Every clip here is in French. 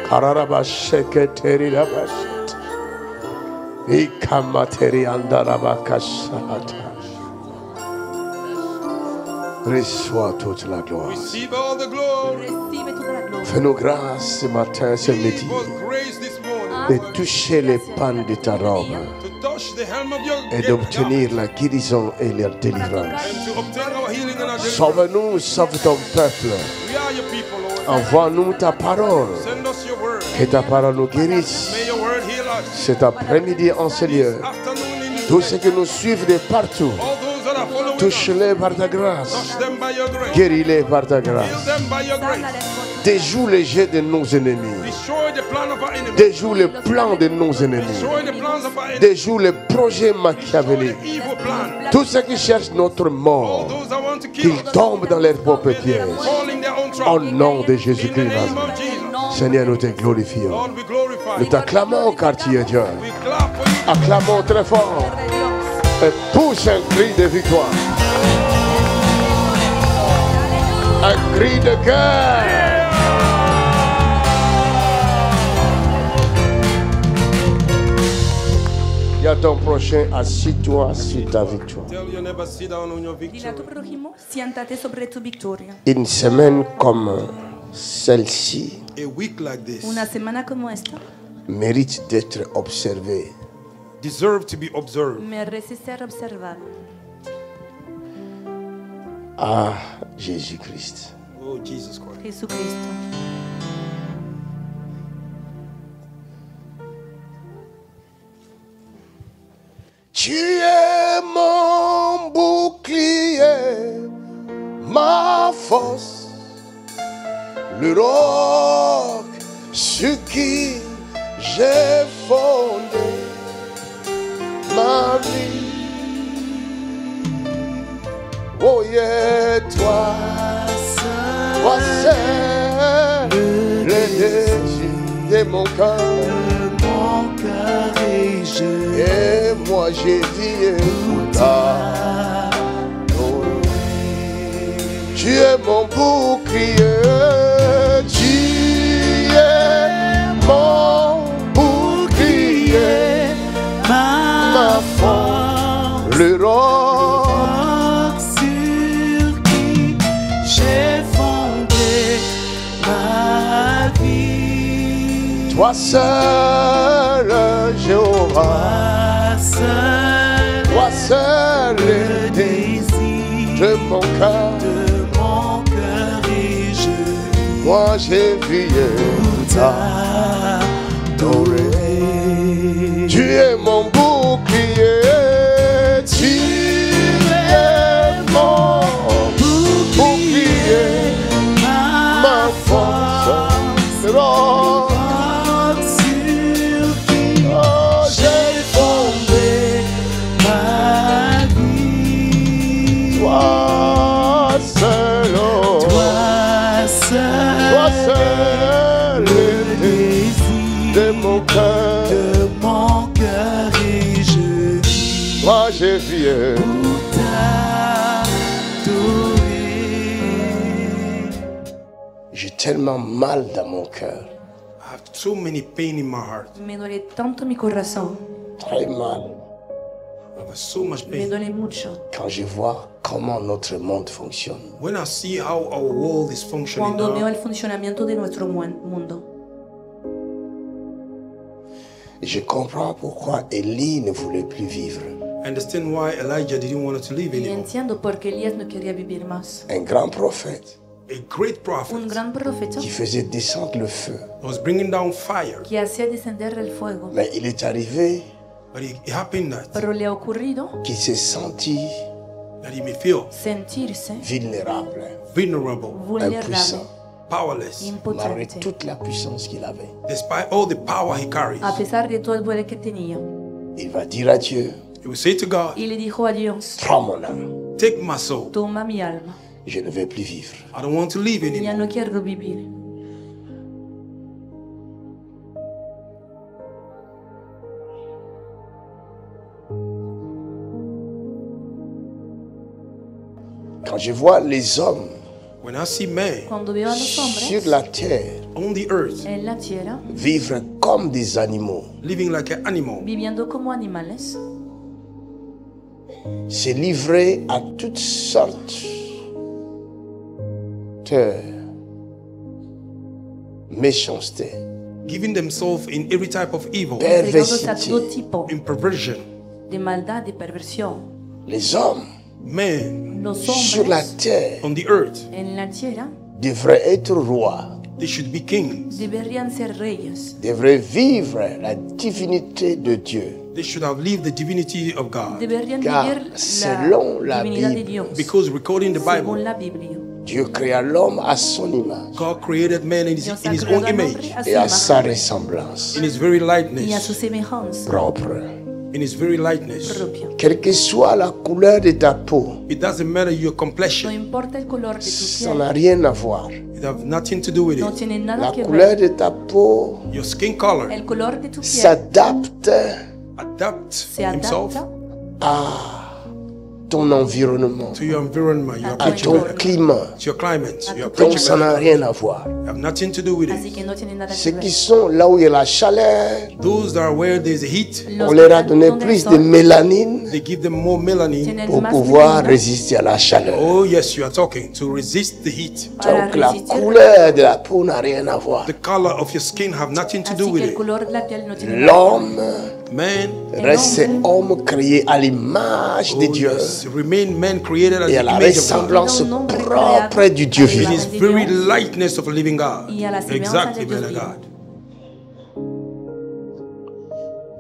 Pararabasheketeri rabashet. Ikamateri andarabakasata. Reçois toute la gloire. Receive all the glory. Fais-nous grâce ce matin, ce midi, Give us grace this morning de toucher les pannes de ta robe to touch the helm of your et d'obtenir la guérison et la délivrance. and to obtain our healing and our deliverance. Sauve-nous, sauve ton peuple. We are your people, Lord. Envoie-nous ta parole. Send us your word. Que ta parole nous guérisse. May your word heal us. Cet après-midi en ce lieu. Afternoon in this Tous ceux qui nous suivent de partout, all those that are following us, touche-les par ta grâce. touch them by your grace. Guéris-les par ta Heal grâce. them by your grace. Déjoue les jets de nos ennemis. Destroy the plan of our enemies. Déjoue les plans de nos ennemis. Destroy the plans of our enemies. Déjoue les projets Destroy machiavéliques. the evil plan. Tous ceux qui cherchent notre All mort, those that want to kill qu'ils us, tombent dans leurs propres pièges. fall in their own Au trap. nom de In the Jésus-Christ. name of Jesus. Seigneur, nous te glorifions. Lord, we glorify Nous you. t'acclamons car tu es Dieu. We clap for you. Acclamons très fort et pousse un cri de victoire. Un cri de guerre. Dis à ton prochain, assis-toi sur ta victoire. Tell you never sit down on your Dile a tu victory. prójimo, siéntate sobre tu victoria. Une semaine comme celle-ci A week like this Una semana como esta mérite d'être observée. deserve to be observed. merece ser observada. Ah, Jésus-Christ. Oh, Jesus Christ. Jesucristo. Tu es mon bouclier, ma force, le roc sur qui j'ai fondé ma vie. Oh yeah, toi seul, le désir de mon cœur. Et moi j'ai dit écoute, tu es mon bouclier, tu es mon bouclier, ma force, le roc sur qui j'ai fondé ma vie. toi seul, Jéhovah, toi seul, le désir de mon cœur, et je moi j'ai vu t'adorer. Tu es mon bouclier, tu es mon bouclier, ma force, le roc sur qui oh, j'ai fondé ma vie. toi seul, oh, Toi toi seul, seul, le désir de mon cœur, et je moi j'ai vu t'adorer. j'ai tellement mal dans mon cœur, I have so many pain in my heart. Me duele tanto mi corazón. très mal, I have so much Me pain. duele mucho. quand je vois comment notre monde fonctionne. When I see how our world is functioning Cuando veo now, el funcionamiento de nuestro mundo. Et je comprends pourquoi Élie ne voulait plus vivre. I understand why Elijah didn't want to live Y anymore. entiendo por qué Elías no quería vivir más. Un grand prophète A great Un prophet gran profeta qui faisait descendre le feu. was bringing down fire, que hacía descender el fuego. Mais il est arrivé but it happened that Pero le ha ocurrido qu'il s'est senti he may feel sentirse vulnérable, vulnerable, vulnerable, impuissant, powerless, malgré impotente, toute la puissance qu'il avait. despite all the power he carries. a pesar de todo el poder que tenía. Il va dire à Dieu, He will say to God, Y le dijo a Dios, prends mon âme, take my soul. toma mi alma, je ne vais plus vivre. I don't want to live ya anymore. no quiero vivir. Quand je vois les hommes When I see men Cuando veo a los sur hombres la terre on the earth, en la tierra, vivre comme des animaux, living like an animal, viviendo como animales, se livrer à toutes sortes de méchanceté, giving themselves in every type of evil, entregándose a todo perversité. tipo in perversion. de maldad y perversión. Les hommes Men Los sur la hombres terre on the earth, en la tierra devraient être rois, they should be kings. deberían ser reyes, devraient vivre la divinité de Dieu. They should have lived the divinity of God. deberían Car vivir selon la la divinidad de Bible, Dios, Because recording the según Bible, la Biblia. Dieu créa l'homme à son image God created man in Dios his ha own creado al image, hombre a su et à sa imagen ressemblance in his very y a likeness, su semejanza propre. in his very likeness. propia. Quelle que soit la couleur de ta peau, It doesn't matter your No complexion. importa el color de tu ça piel, n'a rien à voir. It have nothing to do with no it. tiene La nada que couleur ver. de ta peau Your skin color El color de tu piel s'adapte adapts se himself adapta à ton environnement, to your environment, your À à ton environment, climat. to your climate, your Donc ça n'a country. rien à voir. Have nothing to do with así it. que no tiene nada que Ceux ver. qui sont là où il y a la chaleur, Those that are where there's a heat, Los on leur a que están donné donde el plus de sol mélanine they give them more melanin. tienen pour más pouvoir melanina résister à la chaleur. Oh yes, you are talking to resist the heat. para Donc la resistir. couleur de la peau n'a rien à voir. The color of your skin have nothing to do Así with que el it. color de la piel no tiene nada que L'homme Man, reste homme créé à l'image de oh Dieu yes, remain man created as et à the la image of God. ressemblance propre du Dieu In vivant. his very likeness of a living God. Y a la semejanza Exactly, de Dios man of vivo. God.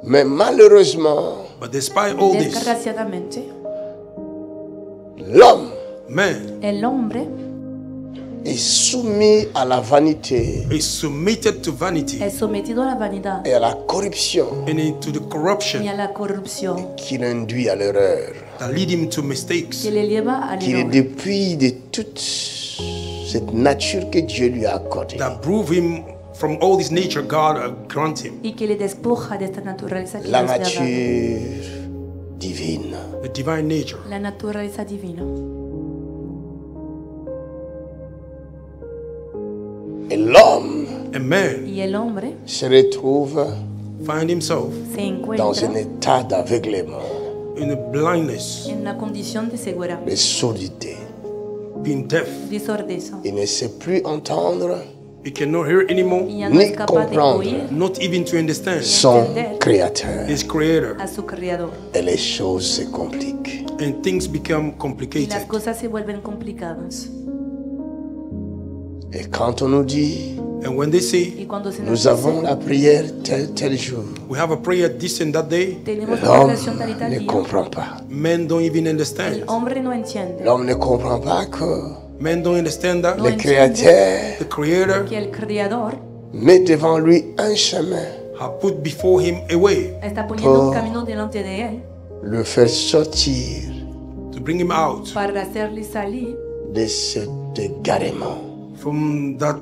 Mais malheureusement, But despite all this, Desgraciadamente, l'homme man el hombre est soumis à la vanité is submitted to vanity es sometido a la vanidad et à la corruption and into the corruption y a la corrupción qui l'induit à l'erreur, that lead him to mistakes. que le lleva al qui le error, dépouille de toute cette nature que Dieu lui a accordée. That prove him from all this nature God grant him. y que le despoja de esta naturaleza que La Dios le ha dado, nature divine. The divine nature. la naturaleza divina. Et l'homme And man Y el hombre se retrouve find himself se dans encuentra un état d'aveuglement, in a blindness, en una condición de ceguera, de surdité. being deaf. de sordeza, Il ne sait plus entendre He cannot hear anymore, y ya no es Ni capaz de comprendre. oír not even to understand son Créateur. his creator. a su creador. Et les choses se compliquent. And things become Y las complicated. cosas se vuelven complicadas. Et quand on nous dit, And when they say Y cuando se nos nous avons dice, la prière tel jour, we have a prayer this and that day, tenemos una l'homme oración tal y tal ne día, comprend pas. men don't even el understand. hombre no entiende, L'homme ne comprend pas que Men don't understand that No le entiende Créateur the creator que el creador met devant lui un chemin, have put before him a way está poniendo un Oh. camino delante de él le faire sortir to bring him out para hacerle salir de cet égarement. from that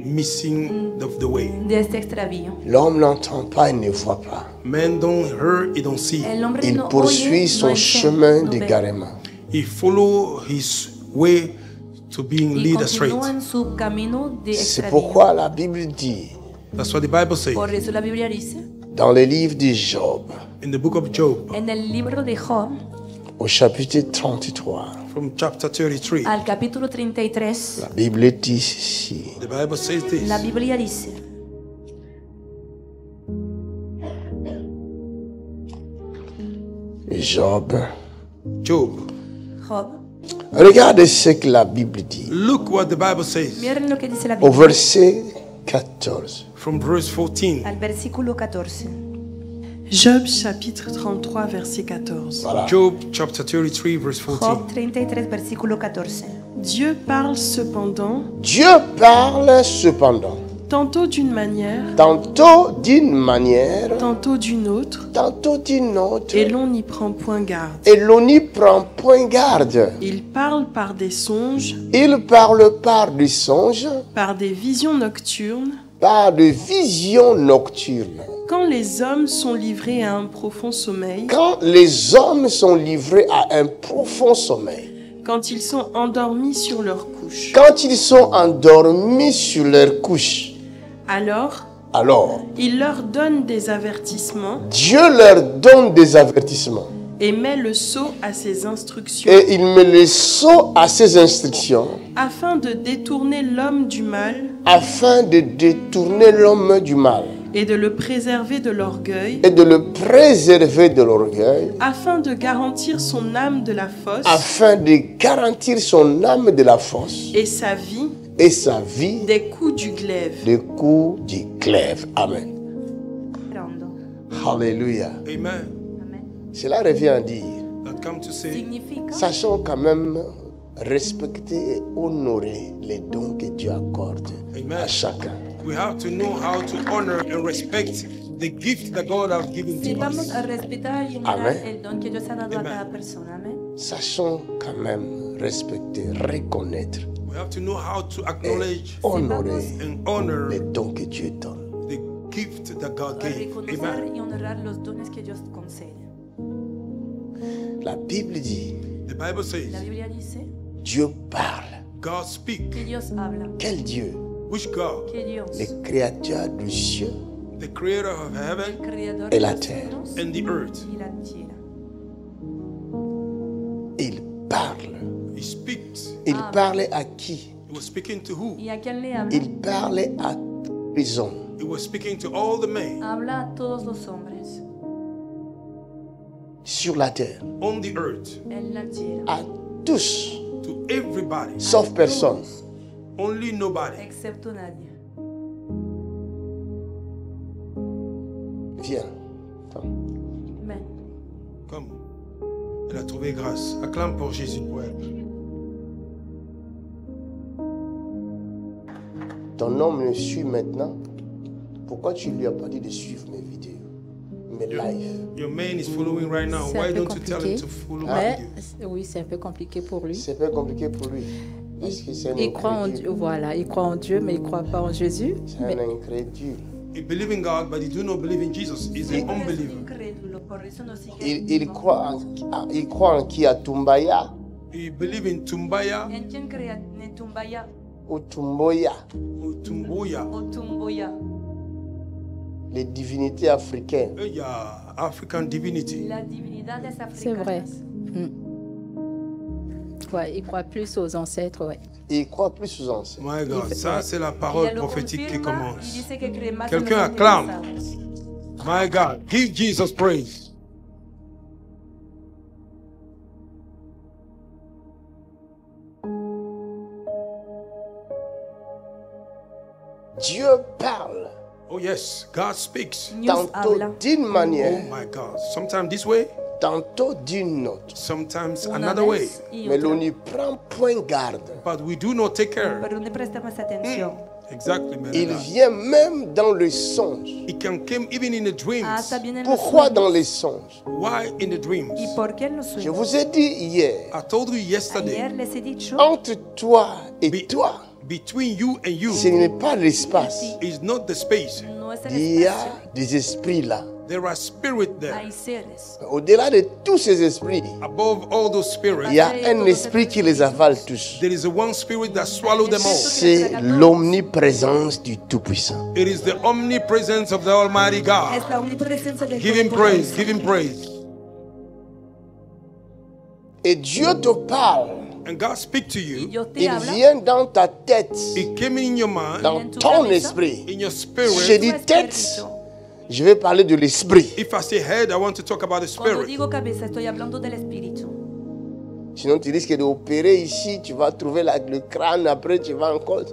missing of the way. de este extravío. L'homme n'entend pas, il ne voit pas. Men don't hear, he don't see. El hombre Il no oye, poursuit no son entiende, chemin no ve. d'égarement. He follow his way to being Y led astray. continúa en su camino de C'est extravío. pourquoi la Bible dit, That's what the Bible says Por eso la Biblia dice, dans le livre de Job, in the book of Job, en el libro de Job, au chapitre 33, from chapter 33. al capítulo 33, la Bible dit ceci. The Bible says this. la Biblia dice, Job, Job, Job, regardez ce que la Bible dit. look what the Bible says miren lo que dice la Au Biblia, verset 14. from verse 14. al versículo 14. Job chapitre 33 verset 14. Voilà. Job chapter 33 verse 14. Job 33, versículo 14. Dieu parle cependant, Dieu parle cependant, tantôt d'une manière, tantôt d'une manière, tantôt d'une autre, tantôt d'une autre, et l'on n'y prend point garde. et l'on n'y prend point garde. Il parle par des songes, Il parle par des songes, par des visions nocturnes, par des visions nocturnes. quand les hommes sont livrés à un profond sommeil, Quand les hommes sont livrés à un profond sommeil, quand ils sont endormis sur leur couche. quand ils sont endormis sur leur couche, Alors, il leur donne des avertissements Dieu leur donne des avertissements. et met le sceau à ses instructions Et il met le sceau à ses instructions afin de détourner l'homme du mal afin de détourner l'homme du mal et de le préserver de l'orgueil, et de le préserver de l'orgueil afin de garantir son âme de la fosse afin de garantir son âme de la fosse et sa vie et sa vie des coups du glaive. des coups du glaive. Amen. Rondo. Alléluia. Amen. Amen. Cela revient à dire, That come to say, Significa sachons quand même respecter et honorer les dons que Dieu accorde Amen. à chacun. we have to know how to honor and respect the gift that God has given si to vamos us. a respetar y honorar Amén. el don que Dios ha dado a Amen. cada persona. Amén. Sachons quand même respecter, reconnaître We have to know how to acknowledge et honorer and honor les dons que Dieu donne. the gift that God A gave. reconocer Amen. y honorar los dones que Dios concede. La Bible dit, The Bible says, La Biblia dice Dieu parle. God speak. que Dios habla. Quel Dieu? Which God? Que Dios, Le créateur du ciel The creator of heaven creador et de la los terre. cielos and the earth. y la tierra. Il parle. He speaks. Il parlait à qui? He was speaking to who? ¿Y a quién le habla? Il parlait à tous les hommes. He was speaking to all the men Habla a todos los hombres Sur la terre. on the earth, en la tierra, À tous. to everybody, Sauf personne. only nobody. excepto nadie. Viens. Attends. Amen. Comme elle a trouvé grâce. Acclame pour Jésus. Ouais. Ton homme me suit maintenant. Pourquoi tu lui as pas dit de suivre mes vidéos, mes lives? Your man is following right now. C'est un Why peu don't you tell him compliqué. to follow Mais, with you? oui, c'est un peu compliqué pour lui. C'est pas compliqué pour lui. Parce que c'est un Il croit en incrédule. Dieu, voilà, il croit en Dieu, mais il ne croit pas en Jésus. C'est Mais un incrédule. He believe in God, but he do not believe in Jesus. He's an unbeliever. Incrédulo, por eso no sigue Il croit en qui? À Tumbaya He believe in Tumbaya ¿En quién crea? Netumbaya ou Tumboya, or Tumboya. o Tumboya. les divinités africaines. Yeah, African divinity. Las divinidades c'est vrai. africanas. Ouais, il croit plus aux ancêtres, ouais. Il croit plus aux anciens. My God, ça c'est la Ella parole lo prophétique qui confirma y commence. dice que cree más en Quelqu'un los acclame. antepasados. My God, give Jesus praise. Dieu parle Oh yes, God speaks. Dios tantôt habla d'une Oh manière, my God, sometimes this way, tantôt d'une autre. sometimes una another way. vez y Mais otra. l'on n'y prend point garde. But we do not take care. Pero no prestamos atención. Exactly, man. Il vient même dans le songe. It can come even in the dreams. Hasta bien en los Pourquoi sueños. dans les songes? Why in the dreams? ¿Y por qué en los Je sueños? vous ai dit hier, I told you yesterday, Ayer les he dicho entre toi et Be- toi, between you and you ce n'est pas l'espace. is not the space. no es el Il y a espacio, des esprits là. There are spirits there. hay seres. Au-delà de tous ces esprits, Above all those spirits, il y a un esprit qui les avale tous. there is a one spirit that swallowed them all. C'est l'omniprésence du Tout-Puissant. It is the omnipresence of the Almighty God. Es la omnipresencia del Give him praise. Todopoderoso. Give him praise. Et Dieu te parle. And God speak to Y you. Dios te Il habla vient dans ta tête, It came in your mind, dans en tu ton cabeza. esprit. in your Je spirit. dis tu tête, espíritu. je vais parler de l'esprit. If I say head, I want to talk about the Cuando spirit. digo cabeza, estoy hablando del espíritu. Sinon, tu risques d'opérer ici, tu vas trouver le crâne, après tu vas encore.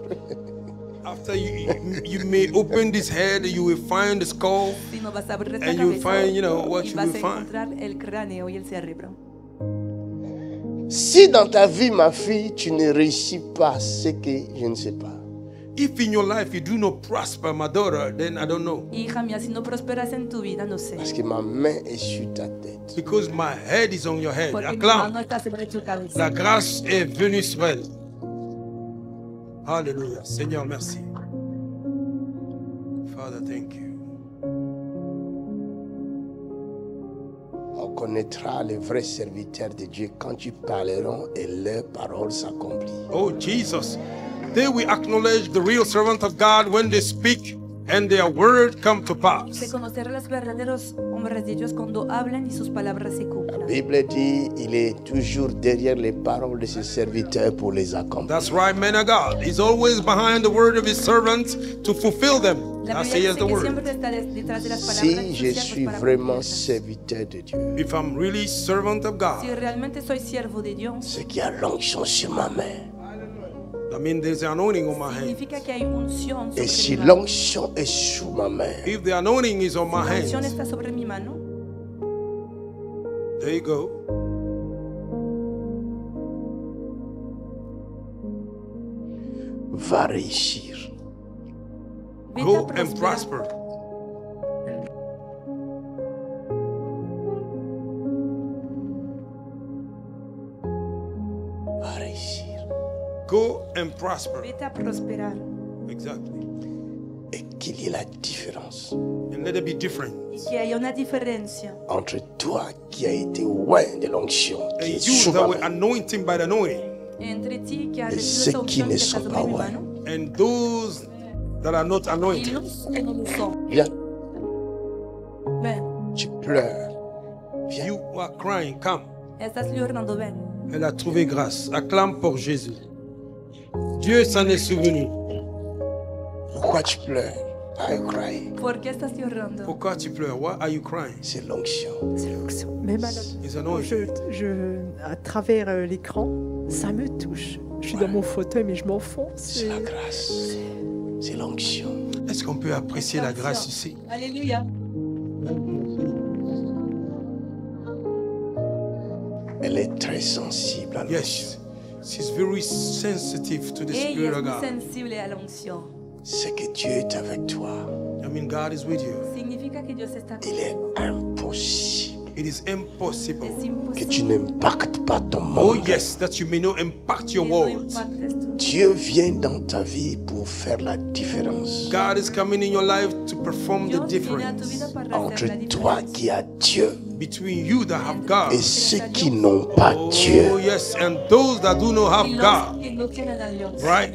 After you may open this head, you will find the skull. Si no vas a abrir esta And you cabeza find, you know, what y you vas will a find. encontrar el cráneo y el cerebro. Si dans ta vie, ma fille, tu ne réussis pas, c'est que je ne sais pas. If in your life you do not prosper, my daughter, then I don't know. Hija mía, si no prosperas en tu vida, no sé. Parce que ma main est sur ta tête. Because my head is on your head. Porque mi mano Acclame. está sobre tu cabeza. La grâce est venue sur elle. Alléluia. Seigneur, merci. Father, thank you. On connaîtra les vrais serviteurs de Dieu quand ils parleront et leurs paroles s'accomplissent. Oh, Jesus. They will acknowledge the real servant of God when they speak and their word come to De pass. conocer a los verdaderos hombres de Dios cuando hablan y sus palabras se La cumplan. Bible dit, il est toujours derrière les paroles de ses serviteurs pour les accomplir. That's right, man of God. He's always behind the word of his servants to fulfill them. La That Biblia says dice the que word. siempre está detrás de las palabras Si de je sus suis siervos para vraiment cumplirlas. serviteur de Dieu, If I'm really servant of Si God, realmente soy siervo de Dios, c'est qu'il y a l'onction sur ma main. I mean there's the anointing on my hand. significa que hay unción Et sobre si mi mano. l'onction est sous ma main, If the anointing is on my La unción hands, está sobre mi mano. there you go. va réussir. Vete a Go and prosperar. prosper. Va réussir. Go and prosper. Vete a prosperar. Exactly. Et qu'il y ait la différence And let it be different. Y que haya una diferencia entre toi qui as été loin de l'onction, qui And est sous you ma that were main, anointing by the anointing, entre ti que has Et recibido ceux esa qui unción ne que está sont sobre pas mi loin. mano and those that are not y anointed. los que no lo son. viens, Ven, tu pleures. Viens, You are crying, come. estás llorando, ven. Elle a trouvé grâce. Acclame pour Jésus. Dieu s'en est souvenu. pourquoi tu pleures? Why are you crying? ¿Por qué estás llorando? Pourquoi tu pleures? Why are you crying? C'est l'onction. C'est l'onction. Même It's à anointing. à travers l'écran, ça me touche. Je suis dans mon fauteuil, mais je m'enfonce. C'est la grâce. C'est l'onction. Est-ce qu'on peut apprécier la grâce ici? Alléluia. Elle est très sensible à l'onction. Yes. She's very sensitive to the Ella Spirit es of muy God. sensible a la unción. C'est que Dieu est avec toi. I mean, God is with you. Significa que Dios está Il est impossible It is impossible. Es que tu imposible n'impactes pas ton Oh, monde. yes, that you may not impact your que no world. impactes tu Dieu vient dans ta vie pour faire la différence God is coming in your life to perform the Dios viene a tu difference vida para entre hacer la toi diferencia. qui as Dieu between you that have God. et ceux qui n'ont pas Oh, Dieu. yes, and those that do not have Y los God. que no tienen a Dios. Right?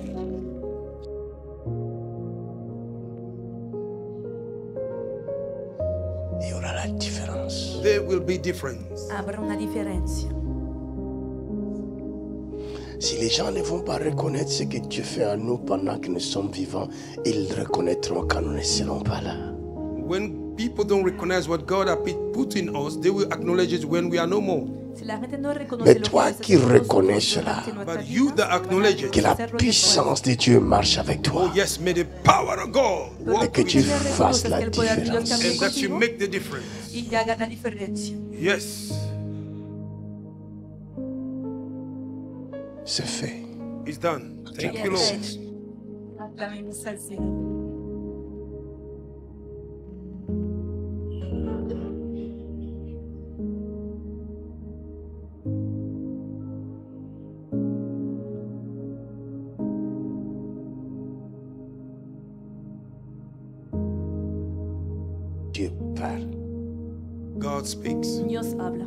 Il y aura la différence. There will be difference. Habrá una diferencia. Si les gens ne vont pas reconnaître ce que Dieu fait à nous pendant que nous sommes vivants, ils le reconnaîtront quand nous ne serons pas là. When people don't recognize what God has put in us, they will acknowledge it when we are no more. Si la gente no reconoce Mais lo que toi Dios qui hace con reconnais nosotros cela, durante nuestra But you vida, that acknowledge it, Que la hacerlo puissance de Dieu marche avec toi oh yes, may the power of God después. walk et que with tu you, Ya fasses reconoces la que el poder de Dios différence. camine and that you contigo make the difference. y haga la diferencia. Yes, C'est fait. it's done. Thank you, Lord. Aclamemos al Señor. Dieu parle. God speaks. Dios habla.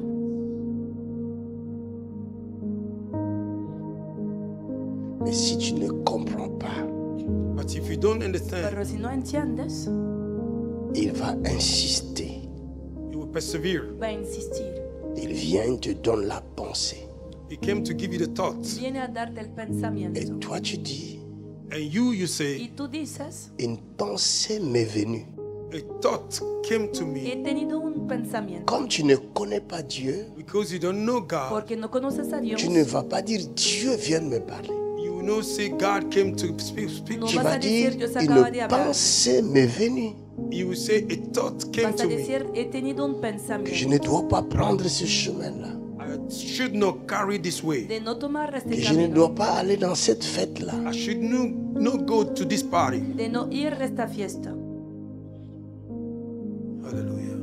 Mais si tu ne comprends pas, But if you don't understand, Pero si no entiendes, il va insister. you will persevere. va a insistir. Il vient te donner la pensée. He came to give you the thoughts. Viene a darte el Et pensamiento. toi, tu dis, And you Y say, tú dices, une pensée m'est venue. a thought came to me. he tenido un pensamiento. Comme tu ne connais pas Dieu, Because you don't know God, Porque no conoces a Dios, tu ne vas pas dire Dieu vient de me parler. you will not say God came to speak No to Tu you. vas vas a decir, dire, Dios acaba de une hablar. pensée m'est venue. You will say, a thought came Vas a to me. decir, he tenido un Que je pensamiento ne dois pas prendre ce chemin-là. I should not carry this way. de no tomar este Que je ne camino, dois pas aller dans cette fête-là. I should not go to this party. de no ir a esta fiesta. Hallelujah.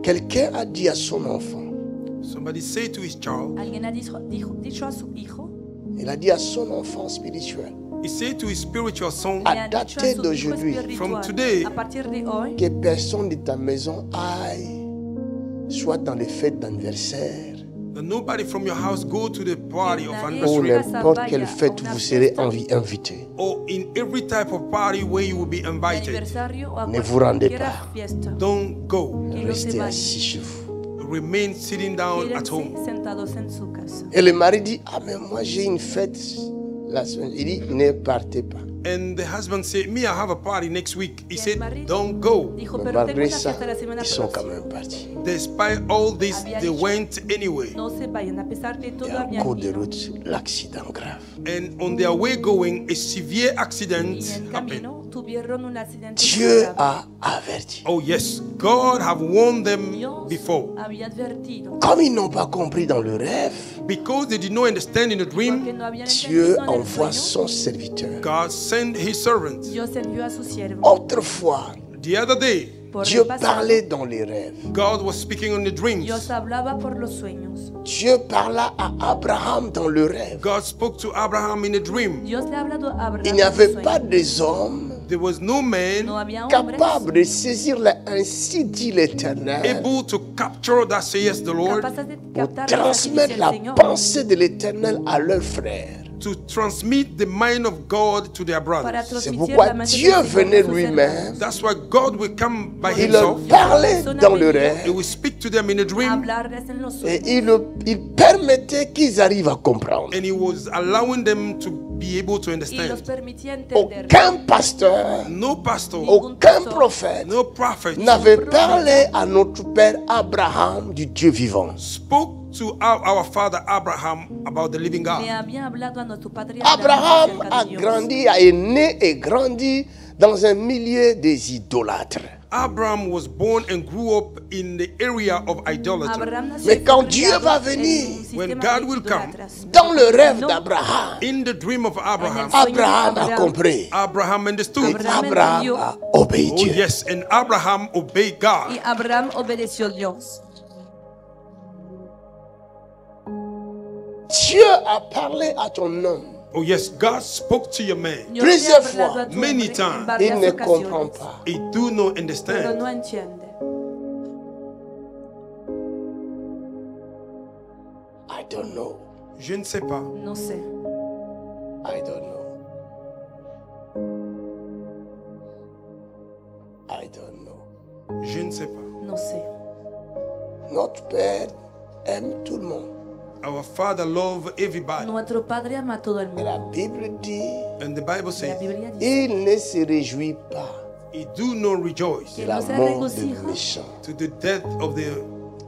Quelqu'un a dit à son enfant, Somebody say to his child, Alguien ha dicho a su hijo, il a dit à son enfant spirituel, he said to his spiritual son, le à ha dicho a dater su hijo d'aujourd'hui, espiritual, from today, a partir de hoy, que personne de ta maison aille soit dans les fêtes d'anniversaire, That nobody from your house go to the party of ou anniversary n'importe quelle fête où vous serez invité. or in every type of party where you will be invited. aniversario o a Ne vous rendez cualquier pas. fiesta. Don't go. Que no se Restez vayan. assis chez vous. Remain sitting down at home. Quédense sentados en su casa. Et le mari dit, ah mais moi j'ai une fête la semaine. Il dit, ne partez pas. And the husband said, me, I have a party next week. He Y el said, marido don't go. Dijo, Mais pero tengo malgré una ça, fiesta la semana ils sont quand próxima. même partis. Despite all this, Había they dicho, went anyway. No se vayan, a pesar de Et todo en habían cours de ido. route, l'accident grave. And on their way going, a severe Y accident en happened. camino tuvieron un accidente Dieu grave. a averti. Oh yes, God have warned them Dios before. había advertido. Comme ils n'ont pas compris dans le rêve, Because they did not understand in the Porque dream, no habían Dieu entendido en el envoie sueño, son serviteur. God sent his servant. Dios envió a su siervo. Autrefois, The other day, Por Dieu el pasado, parlait dans les rêves. God was speaking on the dreams. Dios hablaba por los sueños. Dieu parla à Abraham dans le rêve. God spoke to Abraham in a dream. Dios le ha hablado a Abraham Il en n'y avait sueños. pas des hommes There was no man No había hombres capables de saisir la ainsi dit l'Éternel able to capture that says the Lord, capaces de pour captar lo que dice transmettre el la Señor pensée de l'Éternel à leurs frères. to transmit the mind of God to their para brothers. C'est transmitir pourquoi la mente Dieu del Señor venait a sus lui-même. hermanos. That's why God will come by Il leur himself. parlait dans le He rêve will speak to them in a dream, Hablarles en los et sueños. il permettait qu'ils arrivent à comprendre. and he was allowing them to be able to Y los understand. permitía entender. Aucun pasteur, No pastor, aucun prophète no prophet n'avait parlé à notre père Abraham du Dieu vivant. spoke to our father Abraham about the living Le God. había hablado a nuestro padre Abraham acerca a de Dios. grandi, est né et grandi dans un milieu des idolâtres. Abraham was born and grew up in the area of idolatry. Abraham nació Mais y quand fue Dieu criado va en venir, un sistema when de God will come, idólatras. Dans le rêve No. d'Abraham, In the dream of Abraham, Abraham a compris. Abraham Et understood. Abraham a obéi Oh Dieu. yes, and Abraham obeyed God. Y Abraham obedeció a Dios. Dieu a parlé à ton homme. Oh yes, God spoke to your man. Dios Plusieurs le ha hablado a tu many hombre times. en varias Il ne ocasiones, comprend pas. He do not pero understand. no entiende. I don't know. Je ne sais pas. No sé. I don't know. I don't know. Je ne sais pas. No sé. Notre Père aime tout le monde. Our Father love everybody. Nuestro Padre ama a todo el Et la mundo. Bible dit, And the Bible La says, Biblia dice il ne se réjouit pas he do not rejoice de que la no se mort regocija du méchant. to the death of the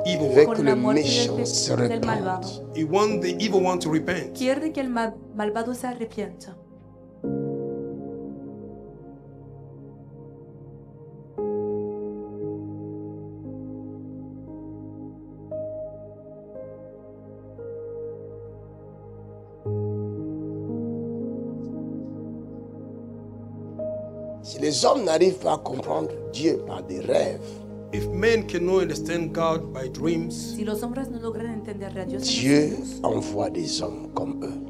evil Il veut one. que con le la muerte méchant se del malvado. repente. He want the evil one to repent. Quiere que el malvado se arrepienta. Si les hommes n'arrivent pas à comprendre Dieu par des rêves, If men cannot understand God by dreams, Si los hombres no logran entender a Dios en Dieu los sueños, envoie des hommes comme eux.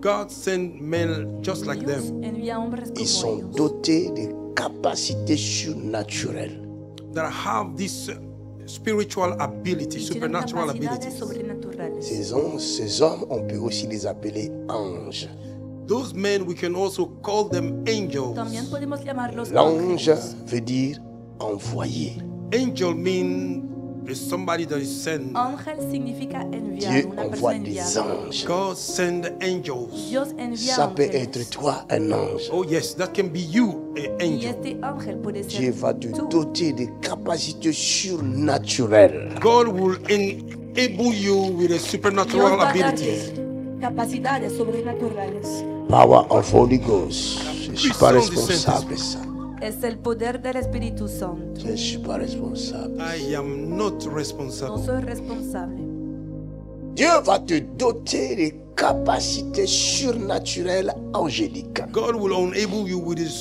God send men just like Dios them envía hombres Ils como sont ellos dotés de capacités surnaturelles. that have this spiritual ability, y tienen supernatural capacidades abilities. sobrenaturales. Ces hommes, on peut aussi les appeler anges. Those men, we can also call them angels. También podemos llamarlos L'ange ángeles. veut dire envoyé. Angel mean is somebody that is sent. Ángel significa enviar, Dieu una envoie persona des enviada. anges. God send angels. Dios envía Ça peut ángeles. être toi, un ange. Oh yes, that can be you, an Y angel. este ángel puede ser Dieu va te tú. doter de capacités surnaturelles. God will enable you with a Dios supernatural va a abilities. darte capacidades sobrenaturales. Power of Holy Ghost. Je ne suis pas Puissance du responsable de ça. Es el poder del Espíritu Santo. Je ne suis pas responsable. I am not No responsible. soy responsable. Dieu va te doter de capacités surnaturelles angéliques. God will enable you with his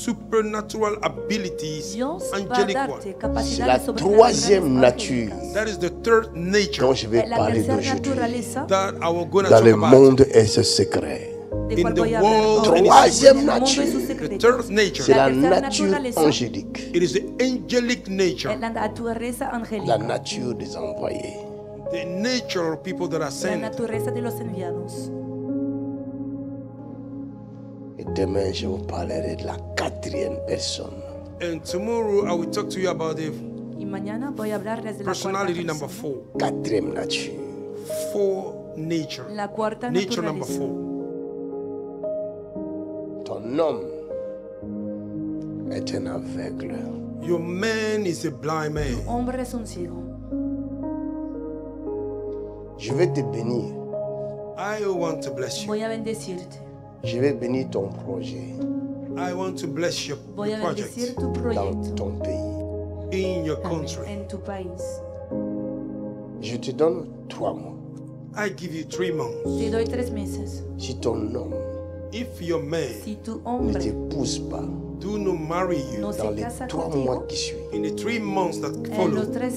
supernatural abilities, Dios va a angelic darte one. C'est la capacidades troisième sobrenaturales nature angélicas. That is the third nature dont je vais La parler tercera d'aujourd'hui. naturaleza that I will go to Dans talk le about. monde et ses secrets. de In cual the voy a hablar world hoy. and Troisième El mundo y sus nature The third nature, c'est la tercera nature naturaleza. angélique, it is the angelic nature, Es la naturaleza la angélica. nature des envoyés. the nature of people that are La sent. naturaleza de los enviados. Et demain, je vous parlerai de la quatrième personne. And tomorrow I will talk to you about the Y mañana voy a hablarles de la cuarta personality number persona. 4. Quatrième nature. 4 nature. La cuarta Nature number naturaleza. 4. Ton homme est un aveugle. Your man is a blind man. Hombre es un ciego. Je vais te bénir. I want to bless you. Voy a bendecirte. Je vais bénir ton projet I want to bless your Voy a bendecir project tu dans proyecto ton pays. in your country. en tu país. Je te donne 3 mois. I give you 3 months. Te doy 3 meses. Si ton homme If your man Si tu ne hombre t'épouse pas do not marry you no dans se les casa 3 contigo, mois qui suivent, in the 3 months that en follow, los 3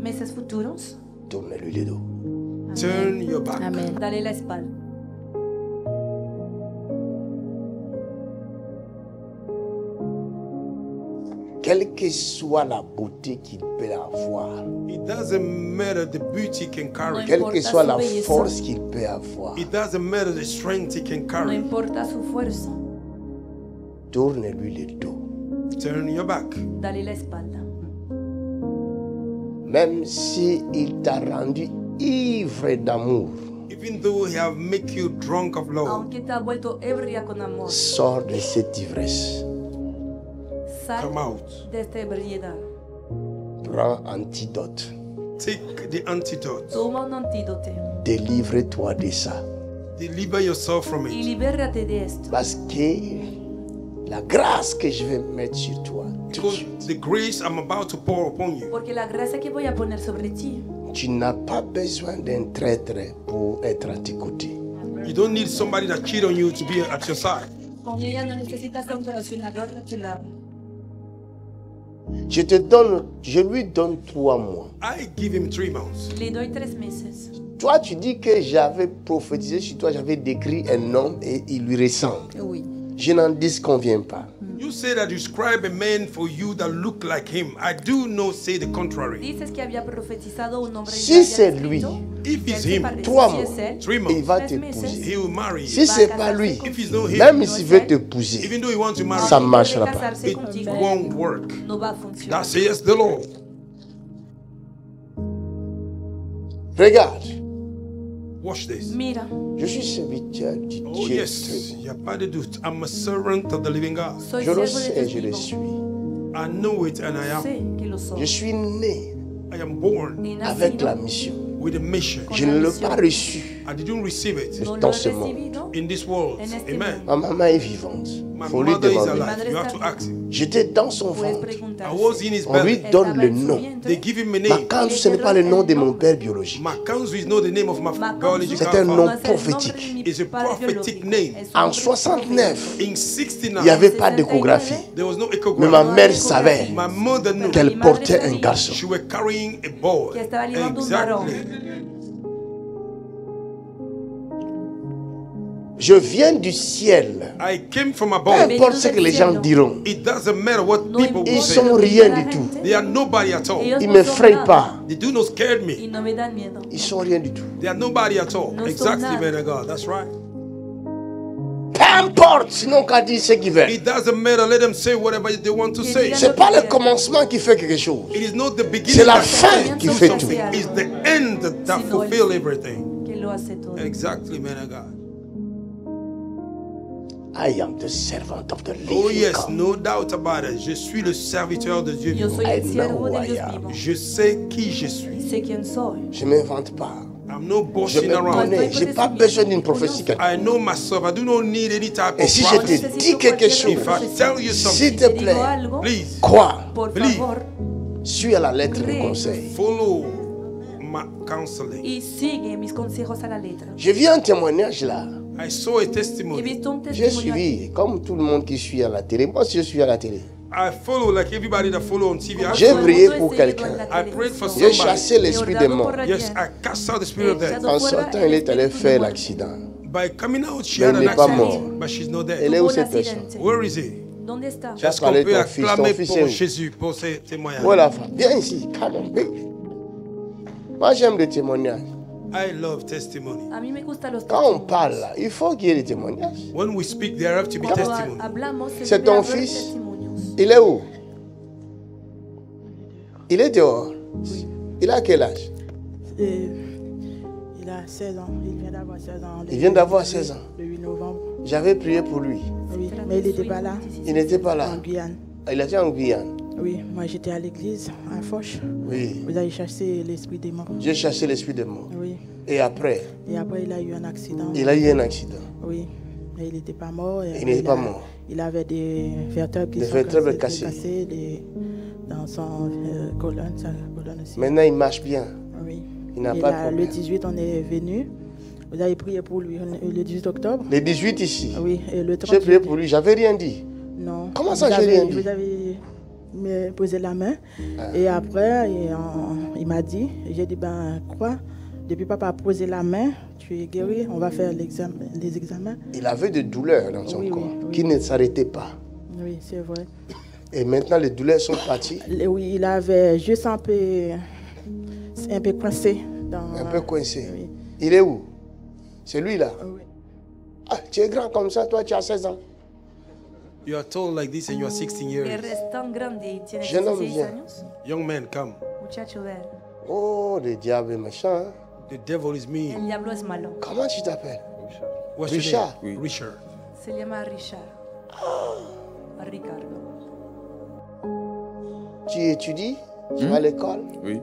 meses futuros, tourne-lui le dos. turn your back. Amen. dale la espalda. Quelle que soit la beauté qu'il peut avoir, It doesn't matter the beauty he can carry. No quelle que importa soit su la belleza. force qu'il peut avoir, It doesn't matter the strength he can No carry. importa su fuerza, tourne-lui le dos. Turn your back. dale la espalda. Même si il t'a rendu ivre d'amour, Even though he have make you drunk of love, Aunque te ha vuelto ebria con amor, sors de cette ivresse. sal come out. de esta ebriedad. Prends antidote. Take the antidote. Toma un antídote Délivre-toi de ça. Deliver yourself from y it. libérate de esto. Parce que la grâce que je vais mettre sur toi, tout de Because suite, the grace I'm about to pour upon you, Porque la gracia que voy a poner sobre ti, tu n'as pas besoin d'un traître pour être à tes côtés. you don't need somebody that cheat on you to be at your side. con ella no necesitas a un relacionador a tu lado. Je lui donne 3 mois. I give him 3 months. Le doy 3 meses. Toi, tu dis que j'avais prophétisé sur toi, j'avais décrit un homme et il lui ressemble. Oui. Je n'en disconviens pas. You say that you describe a man for you that look like him. I do not say the contrary. Dices que había profetizado un hombre. Si c'est lui, If que it's él se him, parece, 3 si mois, es él, 3 il months, va 3 meses. t'épouser. he will marry you. Si c'est pas lui, If it's not him, même s'il veut t'épouser, even though he wants to marry ça ne you, marchera pas. casarse it contigo, won't work. no va a funcionar. That says the Lord. Regarde, Watch this. Mira, je suis serviteur du Oh Dieu yes, très il n'y a pas de doute. I'm a servant of the living God. soy Je le siervo de sais, Dios je le vivo. suis. I know it and I am. Sé que lo Je soy. suis né I am born He avec nacido, la mission. with a mission. Je ne l'ai pas reçu I didn't receive it no lo dans he ce monde. recibido. in this world. En este Amen. Ma maman est vivante. My Faut lui mother is demander. alive. You have to ask him. J'étais dans son Puedes ventre. preguntar. I was in his On lui belly. donne le nom. They give him a Ma name. Kanzu, ce n'est pas le nom de mon père biologique. Makanzu is not the name of my biological C'est un nom father. prophétique. It's a prophetic name. En 69, In 69, il n'y avait pas d'échographie. there was no Mais ma echography. mère savait My mother knew qu'elle portait un garçon. she was carrying a boy. Que estaba llevando un varón. Exactly. Je viens du ciel. I came from Peu above. importe ce que les gens diront. It doesn't matter what No people will Ils say. sont rien du tout. They are nobody at all. Ellos Ils no ne son m'effraient nada. pas. They do not scare Y me. no me dan miedo. Ils sont rien du tout. They are nobody at all. No son Exactly, nada. man of God. That's right. Peu importe, sinon qu'à dire ce qu'ils veulent. It doesn't matter. Let them say whatever they want to say. C'est pas le commencement qui fait quelque chose. It is not the beginning C'est la that fin qui do fait something. tout. It's the end that Sino el fulfill fin. everything. Que lo hace todo. Exactly, man of God. I am the servant of the Oh living yes, God. no doubt about it. Je suis le serviteur de Dieu Yo vivant. soy I el siervo know de I Dios am. vivo. Je sais qui je suis. Sé quién soy. Je ne m'invente pas. I'm not Je bossing me around. connais. Je n'ai pas besoin d'une prophétie. I know myself. I do not need any type Et of si je prophecy. te dis quelque chose, If I tell you s'il something, te Te digo plaît, algo, please crois, por believe. favor, suis à la lettre de conseil. follow my counseling. y sigue mis consejos a la letra. J'ai vu un témoignage là. I saw a He testimony. visto un J'ai testimonio aquí. suivi, comme tout le monde qui suit à la télé. Moi aussi, je suis à la télé. I follow like everybody that follow on TV. J'ai Todo el prié mundo pour he seguido quelqu'un. en la I prayed for televisión. J'ai chassé He l'esprit orado des morts. por Yes, allá. I cast out the spirit of death. En sortant, il est allé faire l'accident. By coming out, she Mais had il an n'est pas accident, mort. but she's not Elle est dead. où Tuvo un cette personne? accidente. Where is he? ¿Dónde está? Tu as Est-ce qu'on parlé de peut ton fils. Ton acclamer fils pour est où? Jésus, pour ses témoignages? Où est la femme? Viens ici. Come on, baby. Moi, j'aime les témoignages. I love testimony. A mí me gustan los Quand on testimonios. parle, là, il faut qu'il y ait des témoignages. When we speak, there have to be Cuando testimony. hablamos, se C'est debe ton haber fils? testimonios. Il est où? Il est dehors. Il a quel âge? Il a 16 ans. Il vient d'avoir 16 ans. Il vient d'avoir 16 ans. Le 8 novembre. J'avais prié pour lui. Oui, mais il n'était pas là. Il n'était pas là. En Guyane. Il était en Guyane. Oui, moi j'étais à l'église, à Foch. Oui. Vous avez chassé l'esprit des morts. J'ai chassé l'esprit des morts. Oui. Et après, Et après, il a eu un accident. il a eu un accident. Oui. Mais il n'était pas mort. Et Il n'est pas a- mort. Il avait des vertèbres qui Des sont vertèbres cassées, cassées. dans son colonne, sa colonne aussi. Maintenant, il marche bien. Oui. Il n'a Et pas de là, problème. le 18, on est venu. Vous avez prié pour lui le 18 octobre. Le 18 ici. Oui, et le 30. J'ai prié pour lui. J'avais rien dit. Non. Comment ça, Vous j'ai avez- rien dit? Vous avez me posé la main. Et après, il m'a dit, j'ai dit, ben, crois, depuis papa a posé la main, tu es guéri, on va faire les examens. Il avait des douleurs dans son Oui, corps oui, oui. qui ne s'arrêtaient pas. Oui, c'est vrai. Et maintenant, les douleurs sont parties. Oui, il avait juste un peu coincé. Un peu coincé. Oui. Il est où? C'est lui là. Oui. Ah, tu es grand comme ça, toi, tu as 16 ans. You are tall like this and you are 16 years. Eres tan grande y tienes Je no me 16 viens. años. Young man, come. Muchacho, ven. Oh, le diable est méchant. Hein? The devil is mean. El diablo es malo. Comment tu t'appelles? What's Richard. your name? Richard. Se llama Richard. A Ricardo. Tu étudies? Tu vas à l'école? Oui,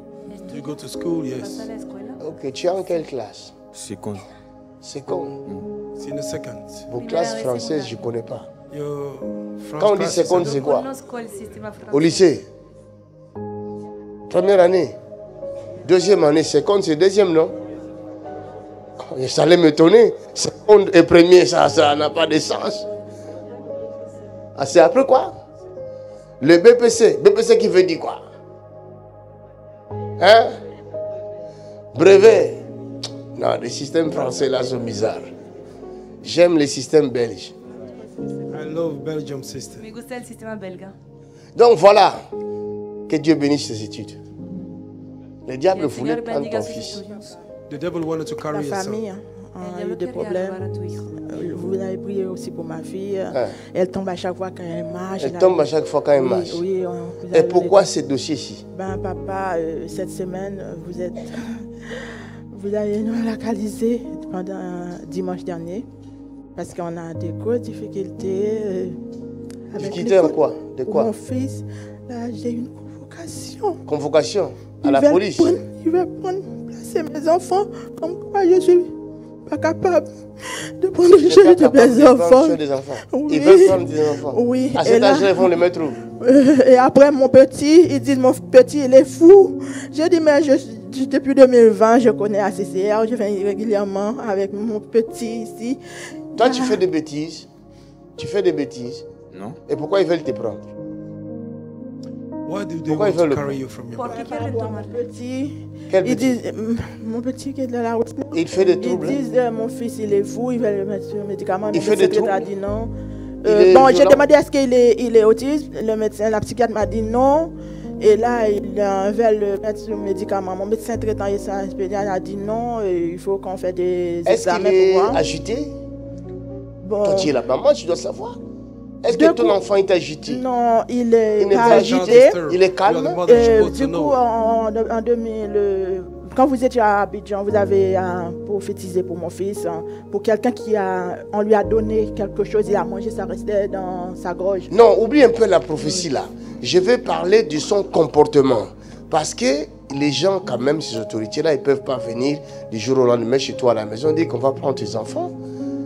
Do you go to school? ¿Vas Yes. a la escuela? Ok, tu es en quelle classe? c'est con. Seconde. It's in the second. Vos Primera classes vez françaises, secondaire. je ne connais pas. Your France Quand on dit class is seconde, a- c'est quoi? Conozco el sistema francés. Au lycée? Première année? Deuxième année? Seconde, c'est deuxième, non? Et ça allait m'étonner. Seconde et premier, ça n'a pas de sens. Ah, c'est après quoi? Le BPC. BPC qui veut dire quoi? Hein? Brevet. Non, les systèmes français là sont bizarres. J'aime les systèmes belges. I love Belgium system. Me gusta el sistema belga. Donc voilà. Que Dieu bénisse tes études. Le Que diable el voulait Señor prendre bendiga ton sus fils. estudios. The devil wanted to La carry your son. famille El a eu diablo des quería problèmes. robar a tu hijo. Vous avez prié aussi pour ma fille. Ouais. Elle tombe à chaque fois quand elle marche. Elle tombe à chaque fois quand elle Oui, marche. Oui, vous Et avez- pourquoi ce dossier-ci? Ben papa, cette semaine, vous avez nous localisé pendant dimanche dernier parce qu'on a des grosses difficultés. Avec Difficulté en l'école. quoi? De Pour quoi? mon fils, là j'ai une convocation. Convocation à Ils la veulent police. Ils veulent placer mes enfants comme quoi je suis pas capable de prendre Tu n'es soin pas de capable mes de prendre enfants. soin des enfants. Oui. Ils veulent prendre des enfants. Oui, À et cet là- âge-là, ils vont les mettre où? Et après, mon petit, ils disent, mon petit, il est fou. J'ai dit, mais depuis 2020, je connais ACCR, je viens régulièrement avec mon petit ici. Toi, tu fais des bêtises. Tu fais des bêtises. Non? Et pourquoi ils veulent te prendre? Why do they Pourquoi want ils veulent to le carry you from your ¿Por body? qué Par quieren rapport à mon tomarle? petit, Quel ils petit? disent, mon petit qui est de la route. Il fait des Ils troubles. hein? disent, mon fils, il est fou, il va le mettre sur le médicament. Il Le fait des médecin a troubles? dit non. Il est Bon, j'ai violent? demandé est-ce qu'il est autiste. Le médecin, la psychiatre m'a dit non. Et là, il veut le mettre sur le médicament. Mon médecin traitant, il a dit non. Et il faut qu'on fasse des Est-ce qu'il examens est pour voir. agité? Bon, Toi, tu es la maman, tu dois savoir. Est-ce que De ton coup- enfant est agité? non, il est Il n'est pas pas agité. Il est calme? You are the mother, you're supposed Du to coup, know. en 2000, quand vous étiez à Abidjan, vous avez prophétisé pour mon fils, pour quelqu'un on lui a donné quelque chose, il a mangé, ça restait dans sa gorge. Non, oublie un peu la prophétie là. Je vais parler de son comportement. Parce que les gens, quand même, ces autorités-là, ils ne peuvent pas venir du jour au lendemain chez toi à la maison et dire qu'on va prendre tes enfants.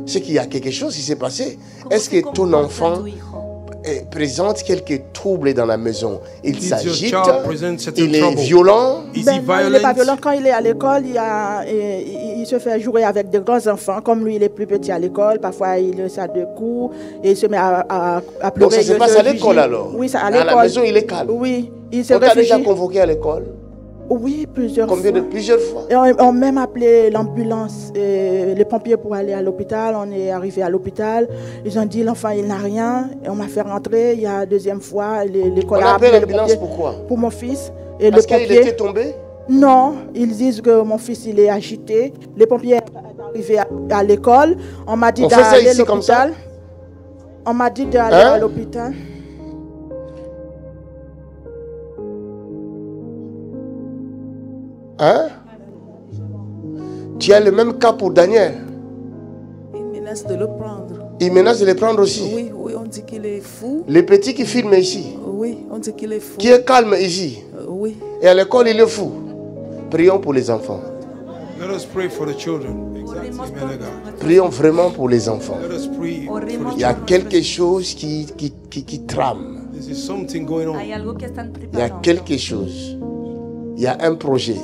C'est qu'il y a quelque chose qui s'est passé. ¿Cómo Est-ce se que ton comporta enfant tu hijo? présente quelques troubles dans la maison? Il Did your s'agite, child present certain il est trouble? violent. Is he Ben non, il n'est pas violent? violent. Quand il est à l'école, il se fait jouer avec des grands enfants. Comme lui, il est plus petit à l'école. Parfois, il sort de coups et il se met à pleurer. Donc ça se il passe se à l'école vigile. alors? Oui, c'est à À l'école. la maison, il est calme. Oui, il se On t'a déjà réfugie. convoqué à l'école? Oui, plusieurs Combien fois. de plusieurs fois? Et on a même appelé l'ambulance, les pompiers pour aller à l'hôpital. On est arrivé à l'hôpital. Ils ont dit l'enfant il n'a rien. Et on m'a fait rentrer. Il y a la deuxième fois. L'école On a appelle appelé l'ambulance le pompier pourquoi? pour mon fils. Et Parce le qu'il pompier, était tombé? non, ils disent que mon fils il est agité. Les pompiers sont arrivés à l'école. On m'a dit On fait ça d'aller à ici comme ça? l'hôpital. On m'a dit d'aller Hein? à l'hôpital. Hein? Tu as le même cas pour Daniel. Il menace de le prendre. Il menace de les prendre aussi. Oui, oui, on dit qu'il est fou. Les petits qui filment ici, Oui, on dit qu'il est fou. qui est calme ici, Oui. et à l'école il est fou. Prions pour les enfants. Let us pray for the children. Exactly, man of God. Prions vraiment pour les enfants. Let us pray for the Il y a children. quelque chose qui trame. This is something going on. Hay algo que están Il y a preparando. quelque chose. Il y a un projet.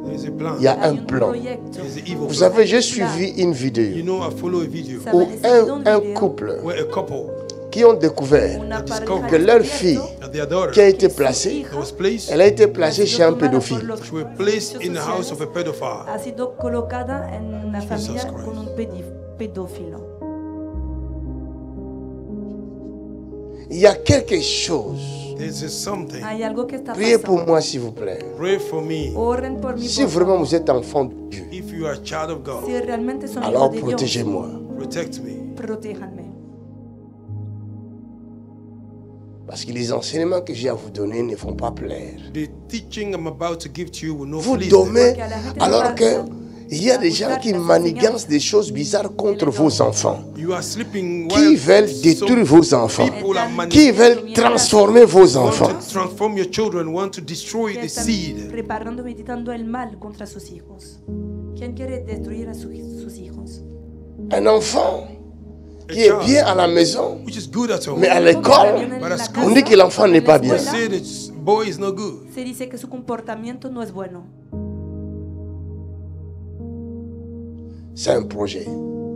There is a plan. Il y a Hay un un plan. proyecto. There is an evil Vous plan. savez, j'ai suivi une You vidéo know, I follow a video où Estaba un video couple where a couple qui ont découvert una discovered pareja que leur descubierto fille that their daughter qui a été placée, that was placed, elle a été placée ha chez sido un tomada por pédophile. los she was placed in the house of a sociales, pedophile. ha sido colocada en una Jesus familia Christ. con un pedófilo. Il y a quelque chose. This is something. Hay algo que está Priez pasando. pour moi, s'il vous plaît. Pray for me. Oren por mí, Si por vraiment favor. vous êtes enfant de Dieu, If you are a child of God, Si realmente son alors hijos de Dios, protégez-moi. protect me. protéjanme. Parce que les enseignements que j'ai à vous donner ne vont pas plaire. The teaching I'm about to give to you will not Vous please them. dormez alors que il y a des gens qui manigancent des choses bizarres contre vos enfants, You are sleeping qui while veulent some détruire vos enfants, people are qui veulent transformer vos want enfants. to transform your children, want to destroy Que the están seed. preparando, meditando el mal contra sus hijos. ¿Quién quiere destruir a sus hijos? Un enfant A qui est child bien à la maison, which is good at home. mais à l'école, But at on school, dit que l'enfant n'est pas bien. they say the boy is not good. Se dice que su comportamiento no es bueno. C'est un projet,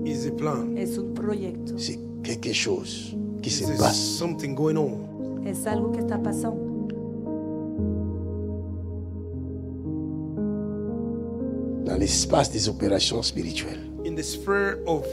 Is a plan. Es un proyecto. c'est quelque chose qui se There's passe. something going on. Es algo que está pasando. Dans l'espace des opérations spirituelles, In the sphere of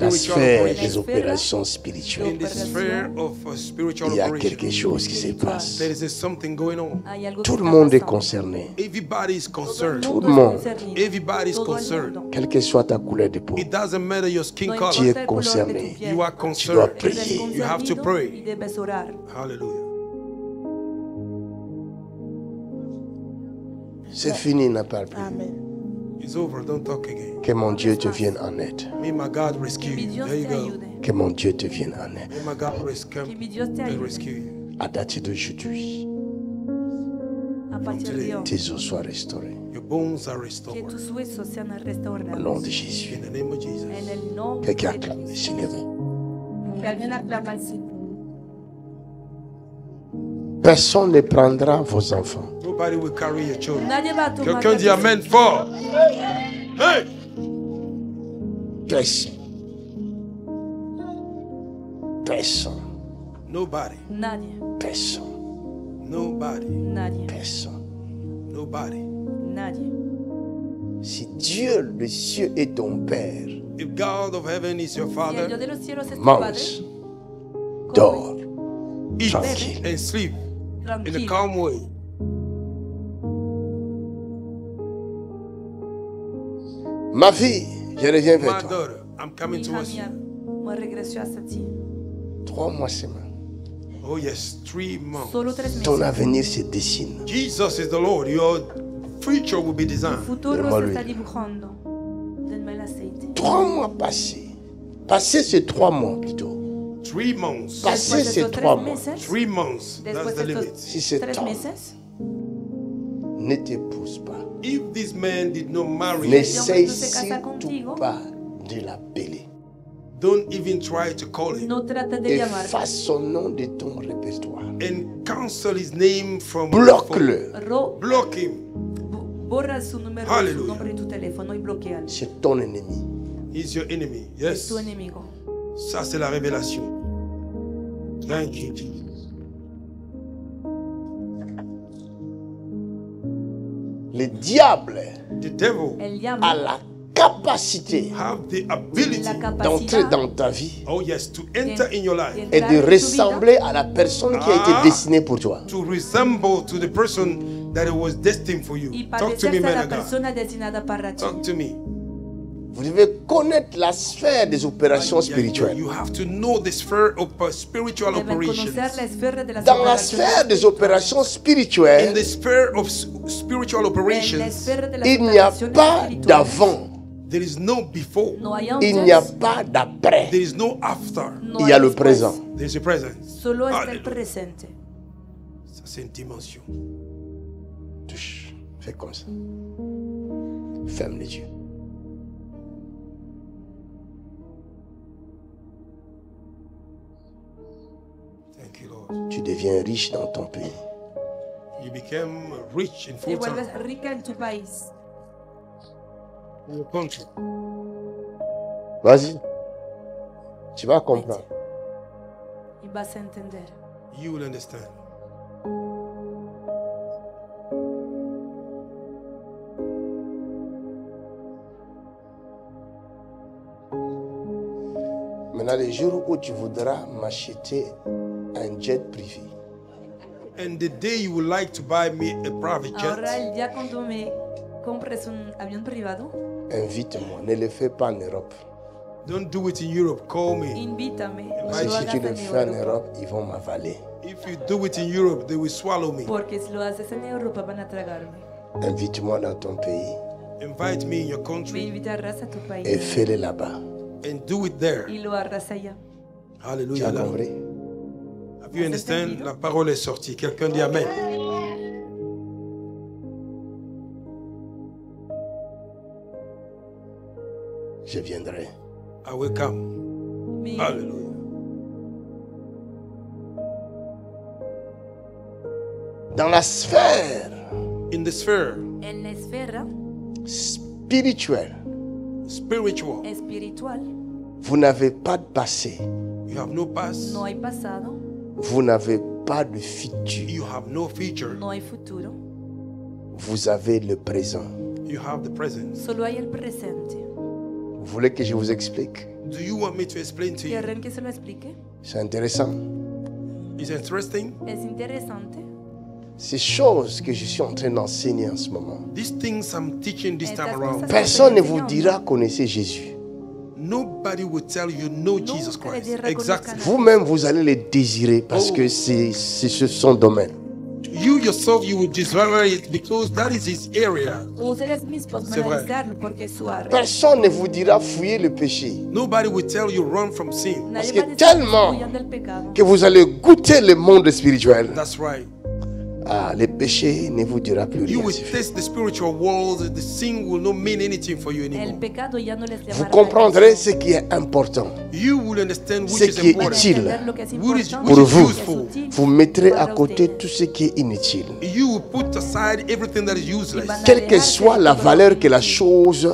la spiritual sphère operation. des opérations In spirituelles, the sphere of spiritual il y a operation. quelque chose qui se passe. There is something going on. Hay algo Tout que le está monde est pasando. concerné. Everybody is concerned. Tout le es monde. concernido. Everybody is Todo el concerned. mundo. Quelle que soit ta couleur de peau, It doesn't matter your skin No color. tu es importa el color de tu concerné. piel. You are Tu dois concerned. prier. Eres You have to concernido pray. y debes orar. Hallelujah. C'est fini, n'a pas plus. Amen. It's over. Don't talk again. Que mon Dieu te vienne en aide. May my God rescue Que mi you. Dios There you te go. ayude. Que mon Dieu te vienne en aide. May my God rescue Que mi Dios te ayude. rescue you. À date d'aujourd'hui, A partir de hoy, tes os soient restaurés. Your bones are que restored. tus huesos sean Au restaurados. nom de Jésus. In the name of Jesus. En el nombre Quelqu'un de acclame le Cristo. Seigneur. Que alguien aclama al Señor. Personne ne prendra vos enfants. Nobody will carry your children. Nadie va a tomar Quelqu'un dit a Amen fort. Hey! Personne. Personne. Nobody. Nadie, Nobody. nadie, Personne. Nobody. nadie. Si Dieu, le ciel, est ton Père, If God of heaven is your Si el father, Dios de los cielos es tu mange, Padre, dors, eat tranquille. and sleep in a tranquilo. calm way. Ma fille, je reviens My vers toi. daughter, I'm coming Hija towards mía, you. me regreso hasta ti. 3 mois seulement. Oh yes, 3 months. Solo 3 Ton meses. avenir se dessine. Jesus is the Lord. Your future will be Tu designed. futuro Donne-moi se está l'huile. dibujando. Denme el aceite. 3 mois passés. Passés ces 3 mois plutôt. 3 months. Passés Después de ces esos 3 3 mois. meses, 3 months. That's después the de limit. Si estos c'est 3 temps. meses, Ne t'épouse pas. If this man did not marry, N'essaye no se casa surtout contigo. pas de l'appeler. don't even try to call him no trates de llamar. Efface son nom de ton répertoire. and cancel his name from Bloque-le. Block him. Borra su número, su Hallelujah. nombre en tu teléfono y bloquealo. C'est ton ennemi. He's your enemy. Es Yes. tu enemigo. Ça, c'est la révélation. Thank you, Jesus. Le diable The devil El diablo a la capacité have the tiene ability, la d'entrer capacidad dans ta vie oh yes, to enter in your life, et de ressembler à la personne qui a été destinée pour toi. to resemble to the person that it was destined for you. y Talk to me, parecerse a man la of God. persona destinada para ti. Talk to me. Vous devez connaître la sphère des opérations spirituelles. You have to know the sphere of spiritual Deben operations. conocer la esfera de las Dans la operaciones sphère des opérations In spirituelles, the sphere of spiritual en la operations, esfera de las il n'y a operaciones pas espirituales, d'avant, there is no before, no hay il n'y a antes, pas d'après. there is no after, no Il y a hay le después. présent. there's a presence. Solo está el Alléluia. presente. Ça, c'est une dimension. Touche, fais comme ça. Ferme les yeux. Thank you, Lord. Tu deviens riche dans ton pays. You became rich in Te full vuelves time rica en tu país. in your country. Vas-y. Tu vas comprendre. Y vas a entender. You will understand. Maintenant, les jours où tu voudras m'acheter un jet privé, And the day you would like to buy me a private Ahora jet, el día cuando me compres un avión privado, invite-moi. Ne le fais pas en Europe. don't do it in Europe. Call me. invítame. Parce No que lo si tu hagas le en fais en Europa. Europe, ils vont m'avaler. If you do it in Europe, they will swallow me. Porque si lo haces en Europa van a tragarme. Invite-moi dans ton pays Invite me in your Me country invitarás a tu et país fais-le là-bas. and do it there. y lo harás allá. Tu Hallelujah. as Lord. compris? Have you understand? La parole est sortie. Quelqu'un dit Amen. Je viendrai. I will come. Me- Hallelujah. Dans la sphère In the sphere, En la esfera spirituelle, spiritual, espiritual vous n'avez pas de passé. you have no past, no hay pasado, Vous n'avez pas de futur. you have no future, no hay futuro, Vous avez le présent. you have the present. solo hay el presente. Vous voulez que je vous explique? Do you want me to explain to you? ¿Quieren que se lo explique? C'est intéressant. It's interesting. Es interesante. Ces choses que je suis en train d'enseigner en ce moment. These things I'm teaching this time Estas around, cosas- Personne ne vous dira connaissez Jésus. nobody will tell you know Jesus Nunca les Christ. reconozcan Exactly. a- Vous-même, vous allez les désirer parce que c'est son domaine. You yourself, you will desire it because that is his area. Ustedes mismos C'est van vrai. a desearlo porque es su área. Personne ne vous dira fouiller le péché. Nobody will tell you run from sin. Nadie que va a decir tellement- huyan del pecado. Que vous allez goûter le monde spirituel. That's right. Ah, le péché ne vous dira plus You rien. will taste the spiritual world. The sin will not mean anything for you El anymore. pecado ya no les Vous llamará la comprendrez atención. ce qui est important. You will understand which Ce is qui est Van a important. utile. entender lo que es Which is- importante, Pour which is vous. lo que es useful. útil Vous mettrez à para côté ustedes. tout ce qui est inutile. You will put aside everything that is useless. Van a Quelle que dejar soit la todo valeur lo que la inútil. chose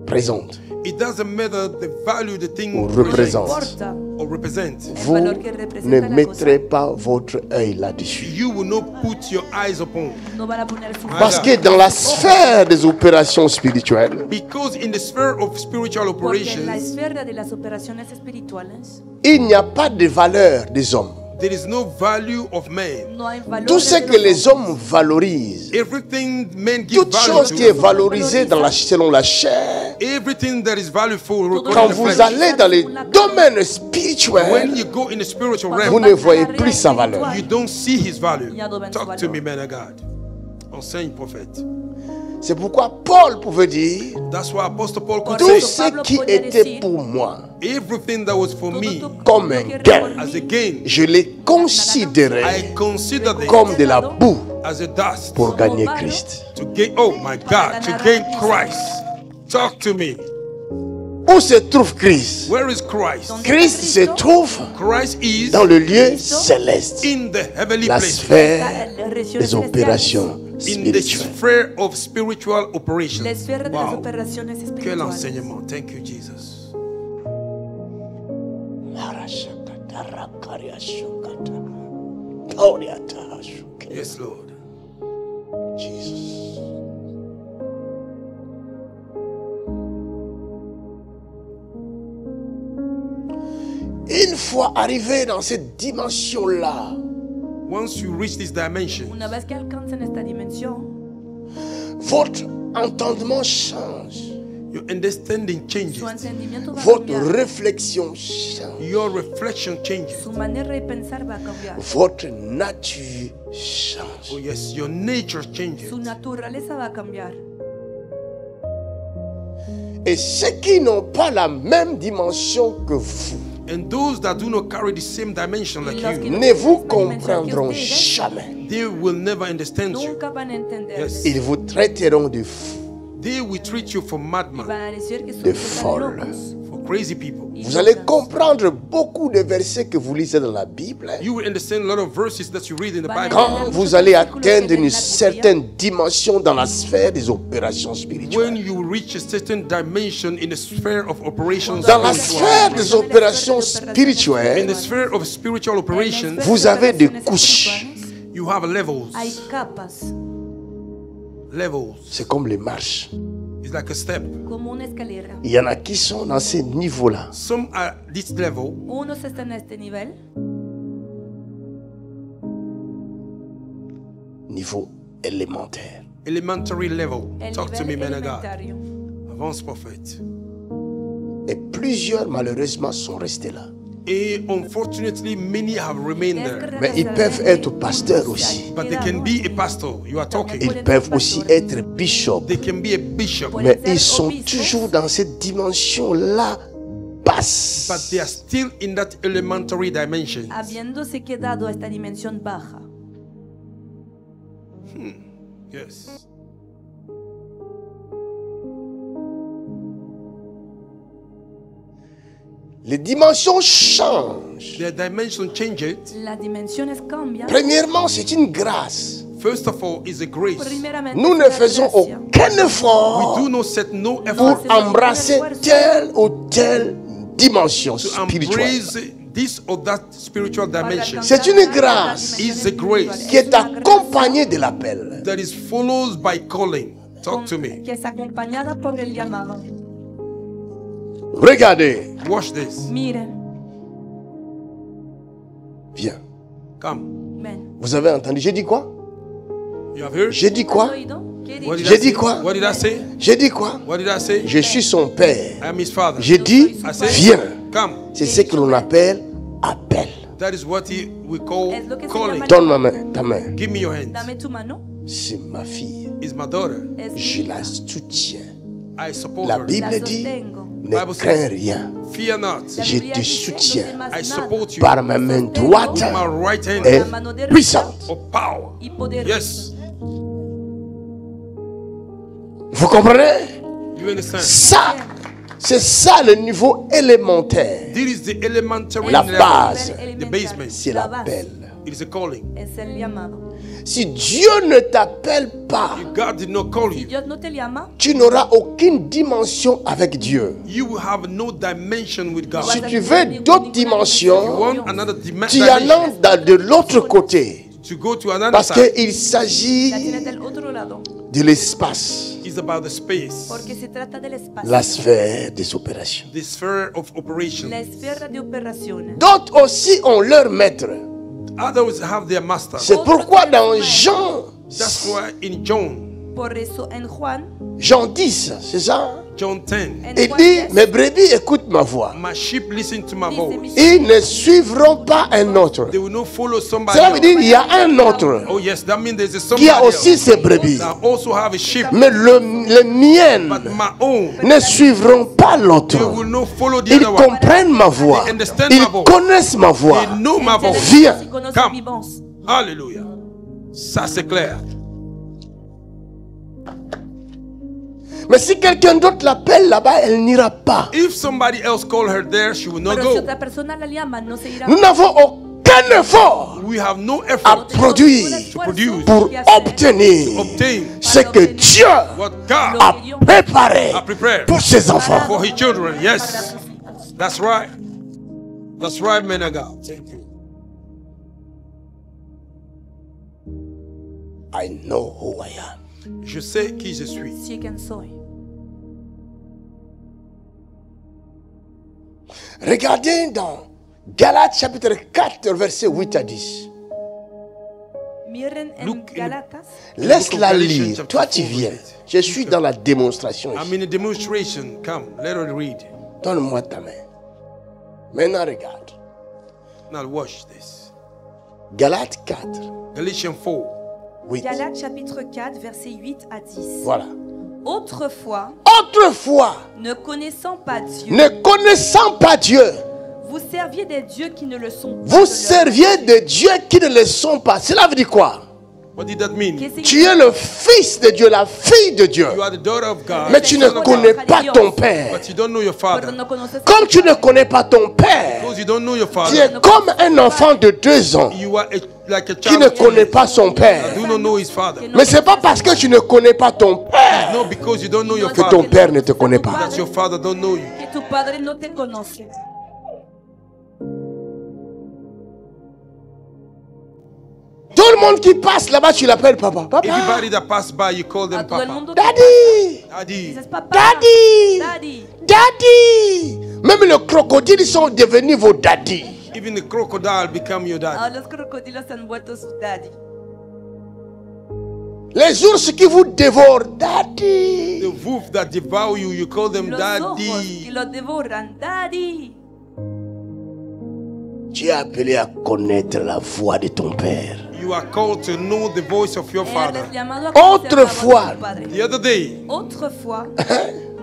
présente It doesn't matter the value the thing ou No représente. importa or represent. Vous valor que representa ne la mettrez pas votre œil là-dessus. You will not put your eyes upon. no van a poner su Parce que dans la sphère des opérations spirituelles, Because in the sphere of spiritual porque en la operations, esfera de las operaciones espirituales il n'y a pas de valeur des hommes. there is no value of man. no hay valor. Tout ce que les hommes valorisent, Everything men give toute value chose qui est to, valorisée selon la chair, everything that is valuable Todo quand according to the vous flesh, allez dans les domaines when spirituels, you go in the spiritual vous realm, ne voyez plus sa valeur. you don't see his value. Ya no ven su Talk to valor. me, man of God. Enseigne, prophète. C'est pourquoi Paul pouvait dire, That's why Apostle Paul could tout say, ce qui était pour moi everything that was for me comme un gain, as a gain, je l'ai considéré I considered comme it de la boue as a dust pour gagner Christ. to gain. Oh my God, to gain Christ. Talk to me. Où se trouve Christ? Where is Christ? Christ se trouve Christ is dans le lieu céleste, in the heavenly la place, sphère des opérations in the spirituelles. sphere of spiritual operations. La esfera de las Wow. operaciones Quel espirituales. enseignement. Thank you, Jesus. Yes, Lord. Jesus. Une fois arrivé dans cette dimension-là, Once you reach this dimension, Una vez que alcancen esta dimensión, votre entendement change, your understanding changes, su entendimiento va a votre cambiar, réflexion change, your reflection changes. su manera de pensar va a cambiar, votre nature change. Oh yes, your nature changes. su naturaleza va a cambiar. Et ceux qui n'ont pas la même dimension que vous And those that do not carry the same dimension like Los que you, no ne vous tienen esta dimensión que comprendront ustedes, jamais. they will never understand you. nunca van a entender. Yes. Ils vous traiteront de fous. They will treat you for Y madman, van a decir que son De están folle. locos. for crazy people. y Vous allez locas. comprendre beaucoup de versets que vous lisez dans la Bible. You will understand a lot of verses that you read in the Bible. Quand vous allez atteindre une certaine dimension dans la sphère des opérations When spirituelles. you reach a certain dimension in the sphere of operations, Dans la spiritual, sphère des opérations in spirituelles, the sphere of spiritual operations, vous avez des couches. you have levels. Hay capas, Levels. C'est comme les marches. It's like a step. como una escalera. Il y en a qui sont dans ces niveaux-là. Some are this level, Unos están a este nivel, Niveau élémentaire. elementary level. el Talk to me, nivel man of God. elementario. Avance, prophet. Et plusieurs, malheureusement, sont restés là. And unfortunately, many have remained there. Mais ils peuvent être pasteurs aussi. But they can be a pastor. You are talking. Ils peuvent aussi être bishops. They can be a bishop. Mais ils sont toujours dans cette dimension-là basse. But they are still in that elementary dimension. Habiéndose quedado a esta dimensión baja. Yes. Les dimensions changent. Their dimension changes. Las dimensiones cambian. Premièrement, c'est une grâce. First of all, is a grace. Primeramente, Nous es ne una faisons gracia. aucun We effort do not set no pour effort embrasser telle ou telle dimension to spirituelle. embrace this or that spiritual dimension. C'est une grâce It's a grace qui est accompagnée de l'appel. that is followed by calling. Talk to me. Que es acompañada por el llamado. Regardez. Watch this. Miren, Viens. Come. ven. Vous avez entendu? J'ai dit quoi? You have heard? J'ai dit quoi? ¿Has oído? ¿Qué he What dicho? did I J'ai dit say? quoi? What did I say? J'ai dit quoi? What did I say? Je suis son père. I am his father. J'ai dit, I said, viens. come. C'est ce que l'on appelle appel. That is what we call Es lo que se calling. llama- Donne ta main. Give me your hands. Dame tu mano. C'est ma fille. Is my daughter. Es Je mi la hija. soutiens. I support La her. Bible La dit, sostengo. ne crains rien. Fear not. La Je Biblia te dice, soutiens. no temas I nada. support you. Par ma main droite My right hand est La mano derecha puissante. of power. y poderosa. Yes. Vous comprenez? You understand? Ça, c'est ça le niveau élémentaire. This is the elementary La level. base. The basement. C'est La base. l'appel. It is a calling. Es el llamado. Si Dieu ne t'appelle pas, If God did not call Si you, Dios no te llama, tu n'auras aucune dimension avec Dieu. you will have no dimension with God. Si tu veux d'autres dimensions, Want another tu en dimension as de l'autre côté. to go to another Parce side. qu'il s'agit la tienes del otro lado. de l'espace, It's about the space, Porque se trata del espacio. la sphère des opérations. the sphere of operation. La esfera de operaciones. D'autres aussi ont leur maître. Others have their master. C'est pourquoi dans Jean, That's why in John Por eso en Juan, Jean 10, c'est ça? John 10, en Il Juan dit, 10, mes brebis écoutent ma voix. my sheep listen to my dice, voice. mis Ils ne suivront pas un autre. They will not follow somebody Cela veut else. dire qu'il y a un autre Oh yes, that means there's a qui a somebody aussi else ses brebis. that also have a sheep. Mais les But miennes my own, ne suivront pas they l'autre. will not follow the Ils other one. comprennent ma voix. They understand Ils my voice. connaissent ma voix. They know my voice. Viens. Si conoce Come. mi voz. Hallelujah. Ça c'est clair. Mais si quelqu'un d'autre l'appelle là-bas, elle n'ira pas. If somebody else call her there, she will not Pero si go. otra persona la llama, no se irá. Nous n'avons aucun effort We have no à effort produire to produce, pour to obtenir obtain ce que Dieu what God a préparé has prepared pour ses enfants. for His children. Yes, that's right. That's right, man of God. Thank you. I know who I am. Je sais qui je suis. Sé quem soy. Regardez dans Galates chapitre 4, verset 8 à 10. Miren en Look in- Galatas. Laisse-la Galatians lire. chapter Toi, tu 4, viens. verset. Je suis dans la démonstration I'm ici. in a demonstration. Come, let her read. Donne-moi ta main. Maintenant, regarde. Now watch this. Galates 4, Galatians 4. 8. Galates chapitre 4, versets 8 à 10. Voilà. Autrefois, Autrefois, ne connaissant pas Dieu, ne connaissant pas Dieu, vous serviez des dieux qui ne le sont pas. vous serviez des dieux qui ne le sont pas. Cela veut dire quoi? What did that mean? Tu es le fils de Dieu, la fille de Dieu. You are the daughter of God, Mais tu ne connais pas ton père. but you don't know your father. Comme tu ne connais pas ton père, Because you don't know your tu father, es comme un enfant de 2 ans you are like a qui child ne of connaît 2 pas son père. years. Do not know his father. Mais ce n'est pas parce que tu ne connais pas ton père No, because you don't know your que ton father, père ne te connaît pas. that your father don't know you. Que tu padre no te conoce. Tout le monde qui passe là-bas, tu l'appelles papa. Papa. Everybody that pass by, you call A them todo el papa. mundo Daddy. Daddy. dices papá. Daddy. Daddy. Daddy. Même les crocodiles sont devenus vos daddy. Even the crocodile become your Ah, daddy. los crocodilos han vuelto su daddy. Les ours qui vous dévorent, daddy. The wolf that devour you, you call them Los ojos que daddy. los devoran. Daddy. Tu es appelé à connaître la voix de ton père. You are called to know the voice of your father. Eres llamado a conocer la voz de Autrefois. tu padre. The other day, Autrefois,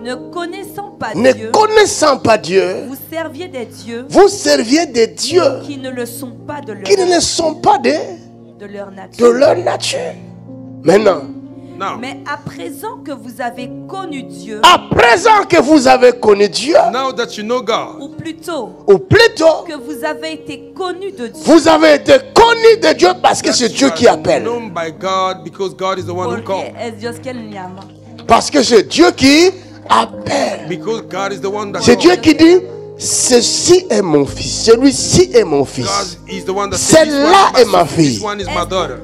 ne connaissant pas Ne Dieu, connaissant pas Dieu, vous serviez des dieux vous serviez des dieux qui ne le sont pas de qui leur, ne le sont pas de leur de nature. leur nature. Maintenant, now, Mais à présent que vous avez connu Dieu, à présent que vous avez connu Dieu, now that you know God, ou plutôt ou plutôt, que vous avez été connu de Dieu, vous avez été connu de Dieu parce que that c'est you Dieu qui are appelle. known by God because God is the one who porque called. es Dios quien llama. Parce que c'est Dieu qui appelle. Because God is the one that C'est Dieu called. qui dit, ceci est mon fils, celui-ci est mon God fils. is the one that said, Celle-là est this ma one, fille. this one is my daughter.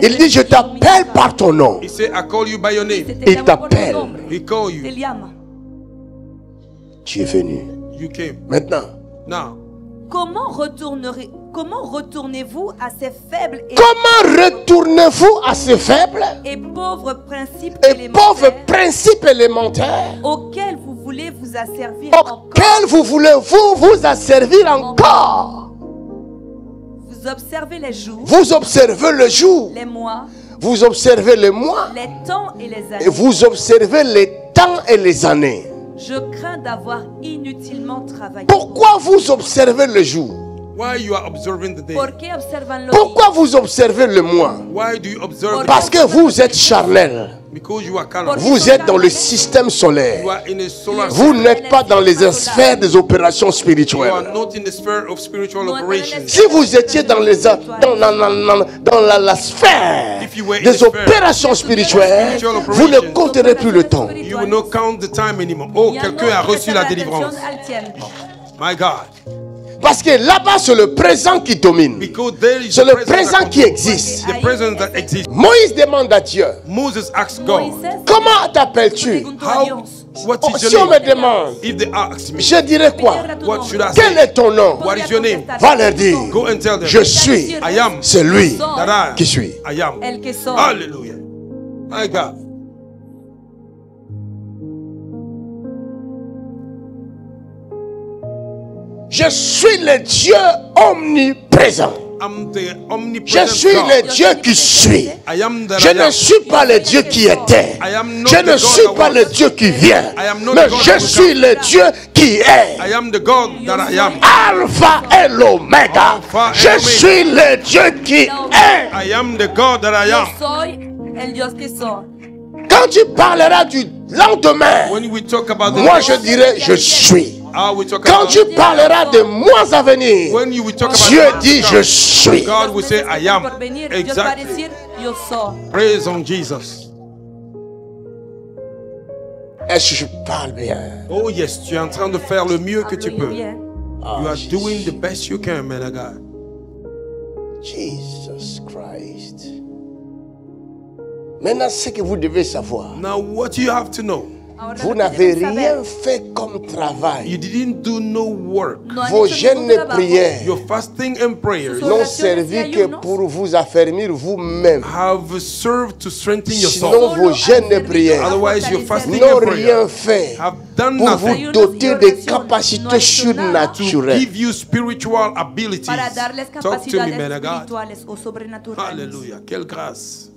Il dit, je t'appelle par ton nom. He said, I call you by your name. Il t'appelle. He called Te you. llama. Tu es venu. You came. Maintenant, Now, Comment retournez-vous à ces faibles comment retournez-vous à ces faibles et pauvres principes et pauvres élémentaires principes élémentaires auxquels vous voulez vous asservir encore? auxquels vous voulez vous asservir encore? Vous observez les jours, Vous observez le jour, les mois, vous observez les mois, les temps et les et années. vous observez les temps et les années. Je crains d'avoir inutilement travaillé. Pourquoi vous observez le jour? why you are observing the day? ¿Por qué observan los Pourquoi vous observez le mois? Why do you observe Parce que vous êtes charnel. Because you are carnal. Vous êtes dans le système solaire. You are in a solar Vous system. n'êtes pas dans les sphères des opérations You are spirituelles. not in the sphere of spiritual operations. Si vous étiez dans la sphère If you were in the des sphere opérations spirituelles, spiritual vous ne operations, compterez plus le temps. You will not count the time anymore. Oh, quelqu'un a reçu la délivrance. My God. Parce que là-bas, c'est le présent qui domine. Because there is C'est the le present présent that qui controls. existe. The present that exists. Moïse demande à Dieu, Moses asked God, comment t'appelles-tu? how, what Oh, is si your on me name? demande, If they ask me, je dirais quoi? what should I Quel say? est ton nom? What is your name? Va leur dire, Go and tell them, je suis I am celui that qui suis. I am. El que soy. Hallelujah. My God. Je suis le Dieu omniprésent. I'm the Je omnipresent suis God. le Dieu qui suis. I am that Je I ne am. suis pas le Dieu qui était. I am not Je the ne God suis that pas was. le Dieu qui vient. I am not Mais the God je that will suis come. le Dieu qui est. I am the God that I am. Alpha et l'Oméga. Alpha et Je Omega. suis le Dieu qui est. I am the God that I Yo am. soy el Dios que soy. Quand tu parleras du lendemain, When we talk about the moi next, je dirais je suis. how we talk Quand about tu parleras des mois à venir, when you will talk about Dieu the dit next, je suis. God will say I am. Por venir, Dios va a Exactly. decir, yo soy. Praise on Jesus. Est-ce que je parle bien? Oh yes, tu es en train de faire le mieux que tu Hablo peux. bien. You are doing the best you can, man of God. Jesus Christ. Maintenant, ce que vous devez savoir, Now, what you have to know, Ahora vous lo que n'avez debes saber, rien fait comme travail. you didn't do no work. no han Vos hecho jeûnes ningún et trabajo. prières Your fasting and prayers n'ont servi que pour vous affermir vous-même. have served to strengthen your Sinon, soul. vos jeûnes et prières Otherwise, your fasting n'ont and rien prayer fait have done pour nothing vous doter de capacités to surnaturelles. give you spiritual abilities. para darles Talk to me, capacidades man of God. espirituales o sobrenaturales. Hallelujah. Quelle grâce.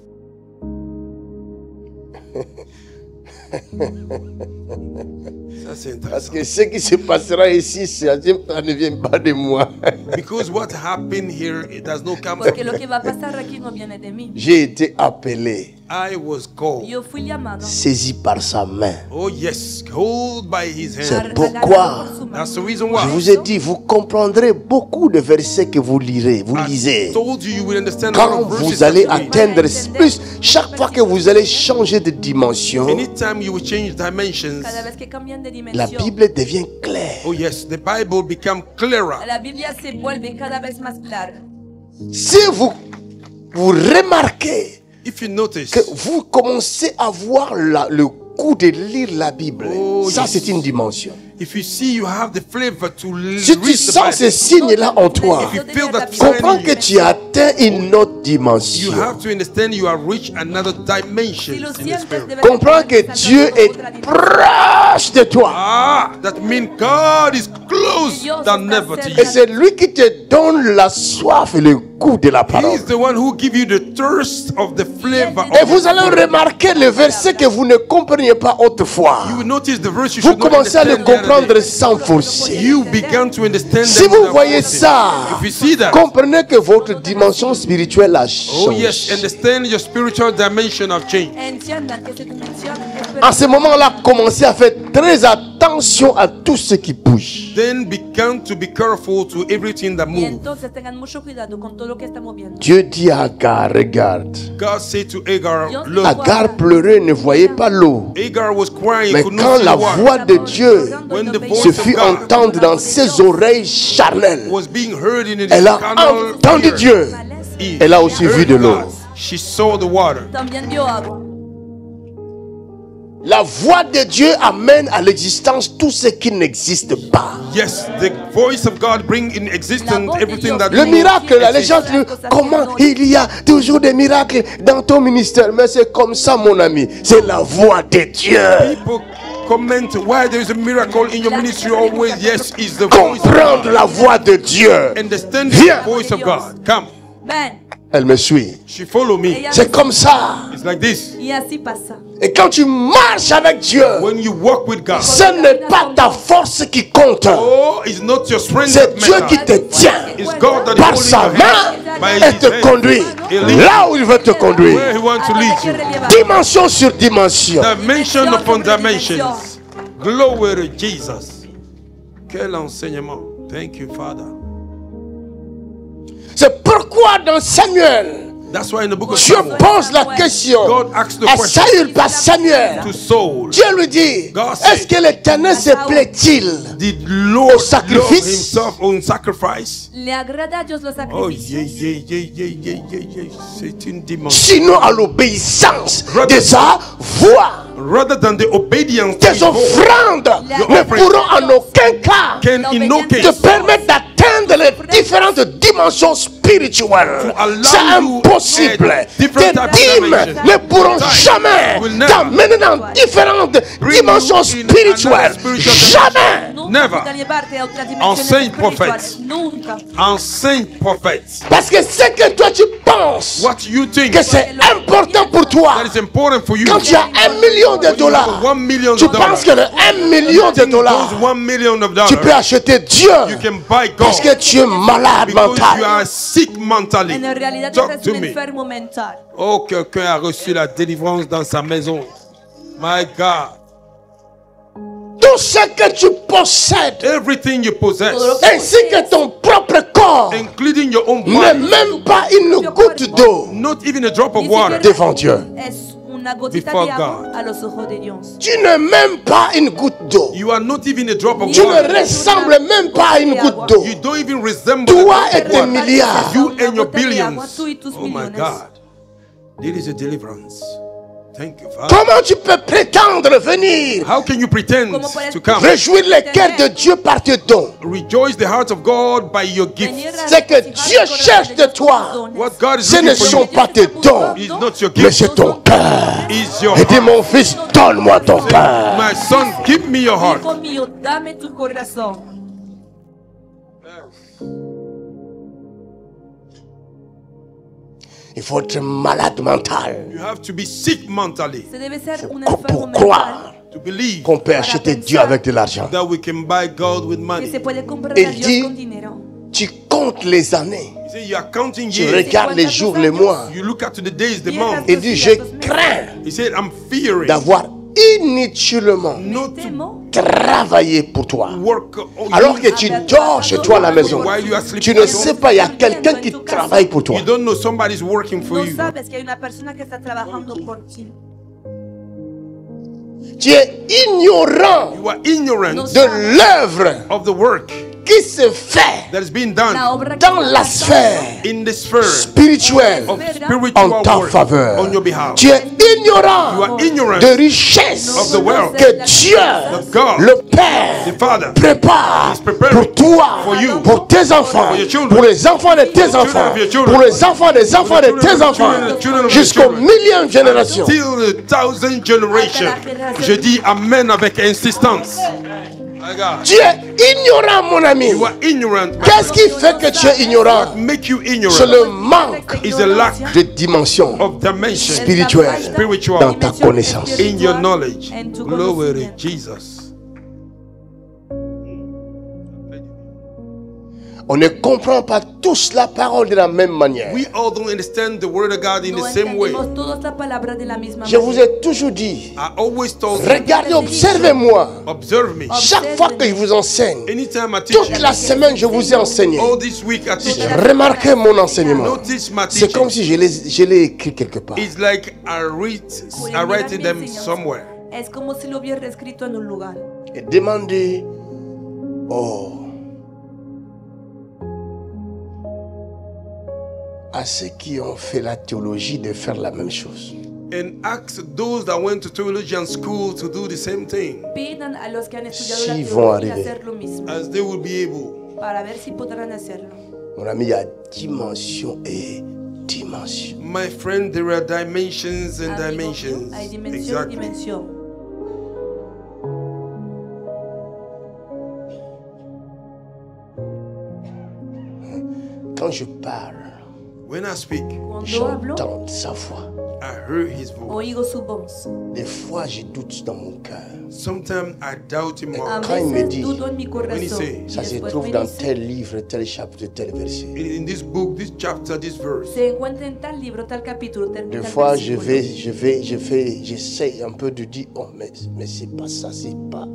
Ça, c'est Parce intéressant. que ce qui se passera ici, ça ne vient pas de moi. Because what happened here, it does not come Porque from lo me. que va a pasar aquí no viene de mí. J'ai été appelé, I was called. Yo fui llamado. saisi par sa main. Oh, yes. Hold by his hand. C'est pourquoi That's the reason je why. vous ai dit, vous comprendrez beaucoup de versets que vous lirez, vous I lisez. told you you will understand a lot Quand of verses vous allez that you read. atteindre plus, chaque fois que vous allez changer de dimension, Anytime you will change dimensions, Cada vez que cambian de la dimensión, Bible devient claire. oh yes, the Bible become clearer. la Biblia se vuelve cada vez más clara. Si vous remarquez If you notice, que vous commencez à voir le goût de lire la Bible, Oh, ça yes. c'est une dimension. if you see you have the flavor to Si tu read the sens ces Bible, signes-là en toi, if you feel that comprends sign, que tu atteins une autre you dimension. have to understand you have reached another dimension Si lo in the sientes, spirit. debes Comprends que estar Dieu saltando est otra dimensión. proche de toi. Ah, that means God is close Dios than está never to cerca. Et you. c'est lui qui te donne la soif et le goût de la He parole. is the one who gives you the thirst of the flavor Et of vous the allez word. remarquer le verset que vous ne compreniez pas autrefois. You will notice the verse you Vous should not commencez à le understand the other comprendre day. sans forcer. You began to understand Si them vous without voyez forcing. ça, If you see that, comprenez que votre dimension spirituelle a oh yes, changé. understand your spiritual dimension of change. Entiendan que cette dimensión es En ce moment-là, commencez à faire très attention à tout ce qui bouge. Then begin to be careful to everything that Y moves. entonces tengan mucho cuidado con todo lo que está moviendo. Dieu dit à Agar, regarde. God said to Agar, Dios look, dijo Agar pleurait, ne voyait pas l'eau. Agar was crying, Mais could not quand see la the water. voix de Dieu When the voice se of fit God entendre dans ses oreilles charnelles, was being heard in his elle a carnal entendu ear. Dieu. He Elle a aussi heard vu de l'eau. God. She saw the water. También vio agua. La voix de Dieu amène à l'existence tout ce qui n'existe pas. Yes, the voice of God bring in existence everything that Le miracle, la exists. légende, comment il y a toujours des miracles dans ton ministère. Mais c'est comme ça, mon ami. C'est la voix de Dieu. People comment why there is a miracle in your ministry always. Yes, is the voice of Comprendre God. la voix de Dieu. Understand Viens. the voice of God. Come. Ven. Elle me suit. She follow me. Ella C'est comme ça. It's like this. Y así pasa. Et quand tu marches avec Dieu, When you walk with God, ce n'est pas ta force qui compte. oh, it's not your strength C'est that Dieu qui matters. te tient It's God that par is sa holding your hand main by et his te hand. conduit He leads là où il veut te conduire. where He wants to lead you. Dimension sur dimension. Dimension upon dimensions. Glory to Jesus. Quel enseignement. Thank you, Father. C'est pourquoi dans Samuel, That's why in the book of Dieu Samuel, pose la question God asks the à question Saül par Samuel. to Saul. Dieu lui dit, God said, est-ce que l'Éternel se plaît-il Did Lord au sacrifice? love himself on sacrifice? Le agrada a Dios los Oh, yeah, sacrificios. yeah. C'est une dimension. sinon à l'obéissance de sa voix? Rather than the obedience to Tes his voice, offrandes ne pourront en aucun cas can in no te case permettre d'atteindre les différentes dimensions spirituelles. allow C'est you impossible. at Tes different types of dîmes dimensions. ne pourront Tithe jamais will never t'amener dans différentes bring dimensions you in another spirituelles. spiritual Jamais. Nunca Never. puedan llevarte a otras dimensiones Enseigne, espirituales. prophète. Nunca. Enseigne prophète. Parce que ce que toi tu penses What you think que c'est important pour toi, that is important for you. quand tu as $1 million, When you have $1 million, tu penses que le $1 million, those $1 million tu peux acheter Dieu you can buy God parce que tu es malade because you mental. are sick mentally. En realidad Talk estás to un me. enfermo mental. Oh, quelqu'un a reçu la délivrance dans sa maison. My God. Tout ce que tu possèdes, Everything you possess, ainsi que ton propre corps, including your own n'est body, même pas une goutte d'eau not even a drop of Ni water. siquiera devant Dieu. es una gotita Before de agua God. a los ojos de Dios. Tu n'es même pas une goutte d'eau. You are not even a drop of Tu ne water. ressembles même pas à une goutte d'eau. You don't even resemble Toi a et drop tes of water. milliards. You and your Una gota de agua, billions. tú y tus Oh my millones. God. This is a deliverance. Thank you, Father. Comment tu peux prétendre venir How can you pretend to come? réjouir les cœurs de Dieu par tes dons? Rejoice the heart of God by your gifts. C'est que Dieu cherche de toi. What God is Ce ne looking for sont you pas tes dons, is not your mais gift. c'est ton cœur. Is your Et dis, heart. mon fils, donne-moi ton cœur. My son, give me your heart. Hijo mío, dame tu corazón. Il faut être malade mental You have to be sick mentally Se debe ser un pour enfermo croire mental to believe qu'on peut acheter Dieu avec de l'argent. that we can buy God with que money. se puede comprar Il a Dios dit- con dinero. Tu comptes les années, You say you are counting tu years. regardes les jours, les mois. You look at the days, the months. Il dit, je crains He said, I'm fearing d'avoir inutilement not to Temo travaillé pour toi. work on Alors you que tu dors chez toi à la maison, while you are sleeping. tu ne sais pas, il y a quelqu'un qui travaille pour toi. You don't know somebody's working for no you. sabes que hay una persona que está trabajando por ti. Tu es ignorant You are ignorant de l'œuvre of the work qui se fait that is being done La obra que dans está la pasando sphère in the sphere spirituelle of en spiritual ta work faveur. on your behalf. Tu es You ignorant are ignorant de richesse of the wealth que Dieu, that God, le the Père, Father, prépare is preparing pour toi, for you, pour tes enfants, for your children, pour les enfants de tes children enfants, of your children, pour les enfants des enfants de children tes of the enfants, children, the children of your jusqu'aux children. millième génération. till the 1000th generation. Je dis Amen avec insistance. My God. Tu es ignorant, mon ami. You are ignorant. Qu'est-ce qui fait que tu es ignorant? Make you C'est ignorant le manque is a lack de dimension of dimension spirituelle spiritual dans ta connaissance. in your knowledge. En tu Glory to conocimiento. Jesus. On ne comprend pas tous la parole de la même manière. We all don't understand the word of God in No the same way. entendemos todas las palabras de la misma Je vous manera. ai toujours dit, I always told you, regardez, observez-moi. observe me. Chaque fois que je vous enseigne, Anytime I teach toute you, la semaine je vous ai enseigné. all this week I teach you. Remarquez mon enseignement. Notice my C'est comme teaching. si je l'ai écrit quelque part. It's like I write Mi them enseñanza somewhere. Es como si lo hubiera escrito en un lugar. Et demandez, à ceux qui ont fait la théologie de faire la même chose. And ask those that went to theologian school to do the same thing, Pidan a los que han estudiado la Sí, vont teología arriver. hacer lo mismo as they will be able. para ver si podrán hacerlo. Mon ami, il y a dimension et dimension. My friend, there are dimensions and Amigo mío, dimensions. hay dimensión y Exactly. dimensión. Quand je parle, When I speak, Cuando hablo, j'entends sa voix. I heard his voice. oigo su voz. Des fois, je doute dans mon cœur. Sometimes I doubt him A more. Quand il me veces dit, dudo en mi corazón. say, Y Ça se después trouve me dans dice, tel livre, tel chapitre, tel verset. In this book, this chapter, this verse. se encuentra en tal libro, tal capítulo, tal Des tal fois, versículo. j'essaye un peu de dire, oh, mais c'est pas ça, c'est pas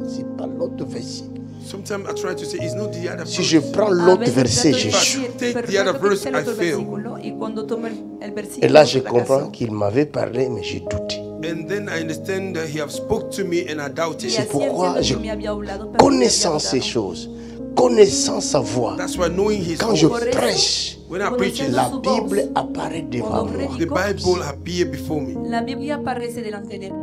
l'autre verset. Sometimes I try to say, it's not the other Si je verse. prends A l'autre veces verset, trato de j'échoue. decir, Take pero the other trato de verse, decir el otro I fail. versículo, y cuando tomo el versículo, Et là, je fracaso. comprends qu'il m'avait parlé, mais j'ai douté. And then I understand that he have spoke to me and I doubted. Y C'est así pourquoi entiendo je que me había hablado, pero me connaissant había ces hablado. choses, connaissant sa voix, That's why knowing his quand je voice, prêche, when I preach it, la Bible apparaît devant Cuando moi. the predico, Bible appear before me. la Biblia aparece delante de mí.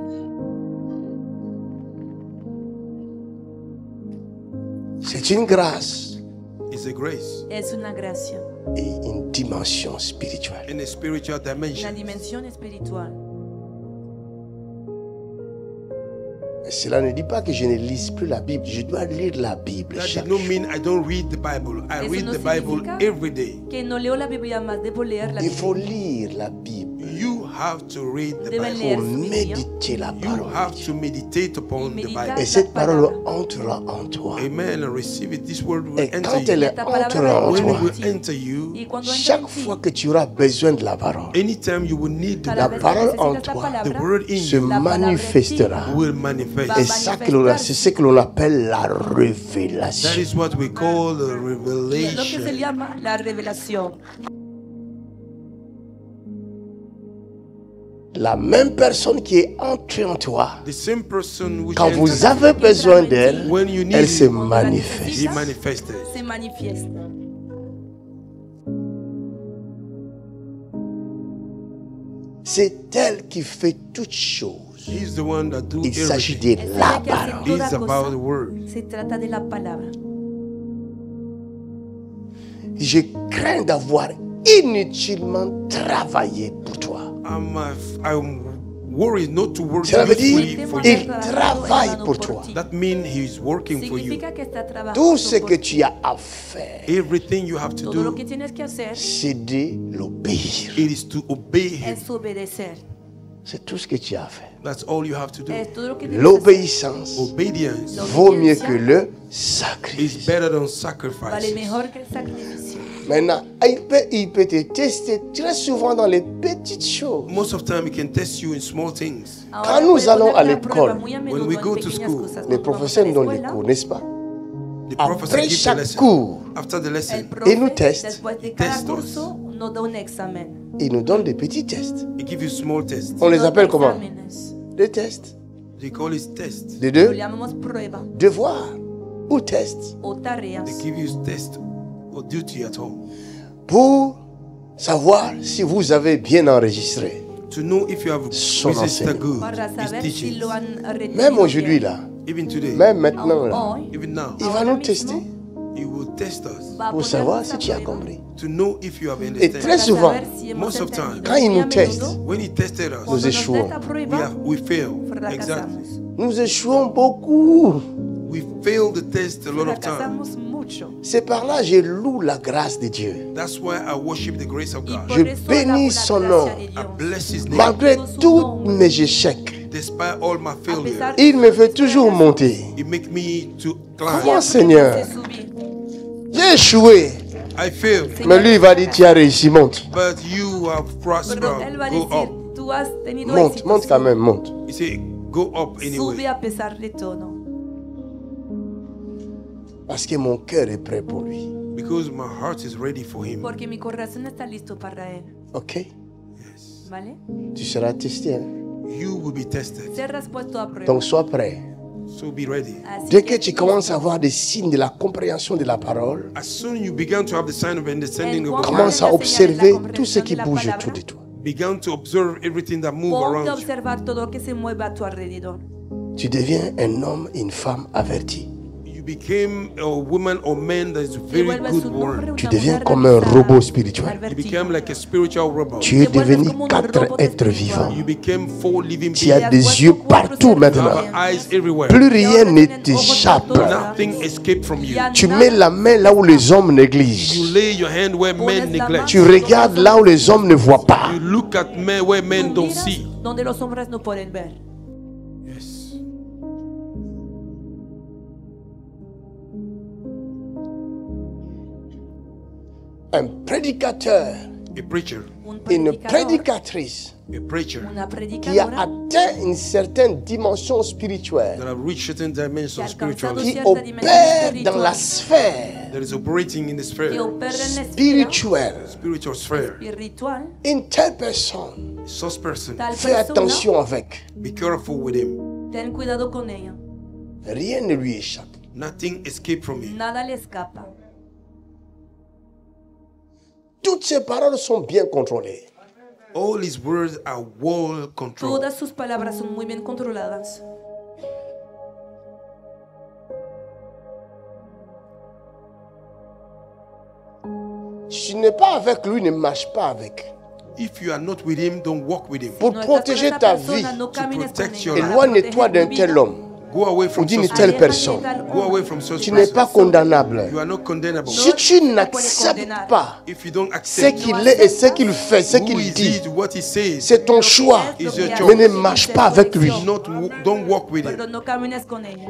C'est une grâce It's a grace Es una gracia, et une dimension spirituelle. in a spiritual una dimension. dimensión espiritual. Mais cela ne dit pas que je ne lise plus la Bible. Je dois lire la Bible That chaque does not jour. mean I don't read the Bible. I Eso read no the Bible significa every day. Que no leo la Biblia más, debo leer la Il Biblia. faut lire la Bible You have to read the Deben Bible. leer pour su Biblia. méditer la You parole. have to meditate upon the meditar. Bible. Et cette la parole palabra. entrera en toi. Amen. And receive it. This word will Et enter quand elle you. Esta palabra entrera en When toi, it will enter you, Y cuando entra chaque en ti, fois que tu auras besoin de la parole, anytime you will need the cada la vez que parole necesitas en la toi, palabra, the word in se you la palabra en ti manifestera. will manifest. va Et ça que l'on a- c'est ce que l'on appelle la That révélation. is what we call a y es lo que se revelation. llama la revelación. La même personne qui est entrée en toi, The same person which quand entered vous avez besoin d'elle, when you need elle se it, manifeste. he manifested. Se manifiesta. C'est elle qui fait toutes choses. He's the one that do Il s'agit everything. de Es la ella que hace parole. toda It's cosa. about the word. Se trata de la palabra. Je crains d'avoir inutilement travaillé pour toi. I'm worried not to work Cela veut dire, usefully for il you. travaille pour toi. That means he's working for you. Significa que está trabajando Tout ce por que ti. tu as à faire, Everything you have to Todo lo do, que tienes que hacer c'est de l'obéir. it is to obey him. es obedecer. C'est tout ce que tu as à faire. That's all you have to do. Es todo lo que tienes que hacer. L'obéissance Obedience vaut mieux que le is sacrifice. better than Vale sacrifice. mejor que el sacrificio. Maintenant, il peut te tester très souvent dans les petites choses. Most of the time, he can test you in small things. Ahora nous puede allons ponerte à a prueba l'école, muy a when menudo we en go to pequeñas school, cosas. Les Cuando vamos a professeurs la nous donnent les escuela, cours, n'est-ce pas? The Après professor gives the chaque lesson. cours, After the el lesson, Et nous profe, teste. después de He cada teste us. curso, nos da un examen. il nous donne des petits tests. he gives you small tests. On les Nos appelle comment? exámenes. Des tests. They call it tests. Des Lo deux, llamamos prueba devoirs ou tests. o tareas. They give you test or duty at home Pour savoir si vous avez bien enregistré. to know if you have Son registered enseignement. good. Para His saber si teachings. lo han retenido Même aujourd'hui, bien. là, Even today, même maintenant, là, Hoy, even now, il va ahora nous mismo, tester he will test us va a pour savoir ponernos si a tu as prueba compris. to know if you have Et understood. très para souvent, saber si hemos most of entendido. time, quand il Muy a nous teste, menudo, when he tested us, Nous cuando nos échouons. testa prueba, we fail. Exactly. fracasamos. nous échouons beaucoup. We fail the test a lot of time. Fracasamos mucho. C'est par là que je loue la grâce de Dieu. That's why I worship the grace of Y God. por Je eso bénis alabo la son gracia nom. de I Dios. bless his name. Malgré tous mes échecs, Despite all my A failures, pesar de il me sus fait toujours fracasos, monter. he make me to Comment, climb. Seigneur? siempre me hace subir. J'ai échoué. I failed, Mais lui, il va dire, tu as réussi, monte. but you have prospered. Pero él va a Go decir, up. tú has tenido Monte, éxito. monte quand même, monte. He say, go up Sube anyway. a pesar de todo. Parce que mon cœur est prêt pour lui. Because my heart is ready for him. Porque mi corazón está listo para él. Ok? Yes. ¿Vale? Tu seras testé. Hein? You will be tested. Serás puesto a prueba. Donc sois prêt. So be ready. Así Dès que tu listo. commences à avoir des signes de la compréhension de la parole, As soon you begin to have the sign of understanding of the commence word, à observer tout ce qui bouge autour de toi. begin to observe everything that move Ponte a around you. observar todo lo que se mueve a tu alrededor. Tu deviens un homme, une femme avertie. You became a woman or man that is Te very vuelves good un hombre, word. Tu una deviens mujer comme un realizada, robot spirituel. You advertido. became like a spiritual robot. Tu es Te vuelves devenu como un 4 robot êtres espiritual. vivants. You became 4 living Tu as beings. des yeux partout You maintenant. have eyes everywhere. Plus rien ne t'échappe. Nothing escaped from you. Tu mets la main là où les hommes You négligent. lay your hand where men Pones la neglect. Tu regardes là où les hommes ne voient pas. You look at men where men Tú don't miras see. donde los hombres no pueden ver. Yes. Un prédicateur, A preacher, Un une predicador, prédicatrice a preacher una qui a predicadora atteint une certaine dimension spirituelle, that have reached certain dimensions Que ha alcanzado spiritually, qui cierta dimensión opère dans la espiritual, sphère that is operating in the que sphere, opera en la esfera spirituelle. spiritual sphere. espiritual. Une telle personne, Such person, Tal fais persona, attention avec. be careful with him. ten cuidado con ella. Rien ne lui échappe. Nothing escaped from him. Nada le escapa. Toutes ses paroles sont bien contrôlées. All his words are well controlled. Todas sus palabras son muy bien controladas. Si tu n'es pas avec lui, ne marche pas avec. If you are not with him, don't walk with him. Pour No estás con protéger esa ta persona, vie, no camines con protect ella. your Para éloigne-toi proteger d'un tu vida, tel homme Go away ou from d'une such telle aléjate personne. de tal Go away hombre. from such Tu n'es pas person. condamnable. You are not condemnable. Si tu n'acceptes pas If you don't ce accept qu'il est et ce qu'il fait, ce who qu'il is dit, he, what he says, c'est ton choix. is your Lo que choice. Mais ne marche pas avec lui. Don't walk with him. Pero no camines con ella.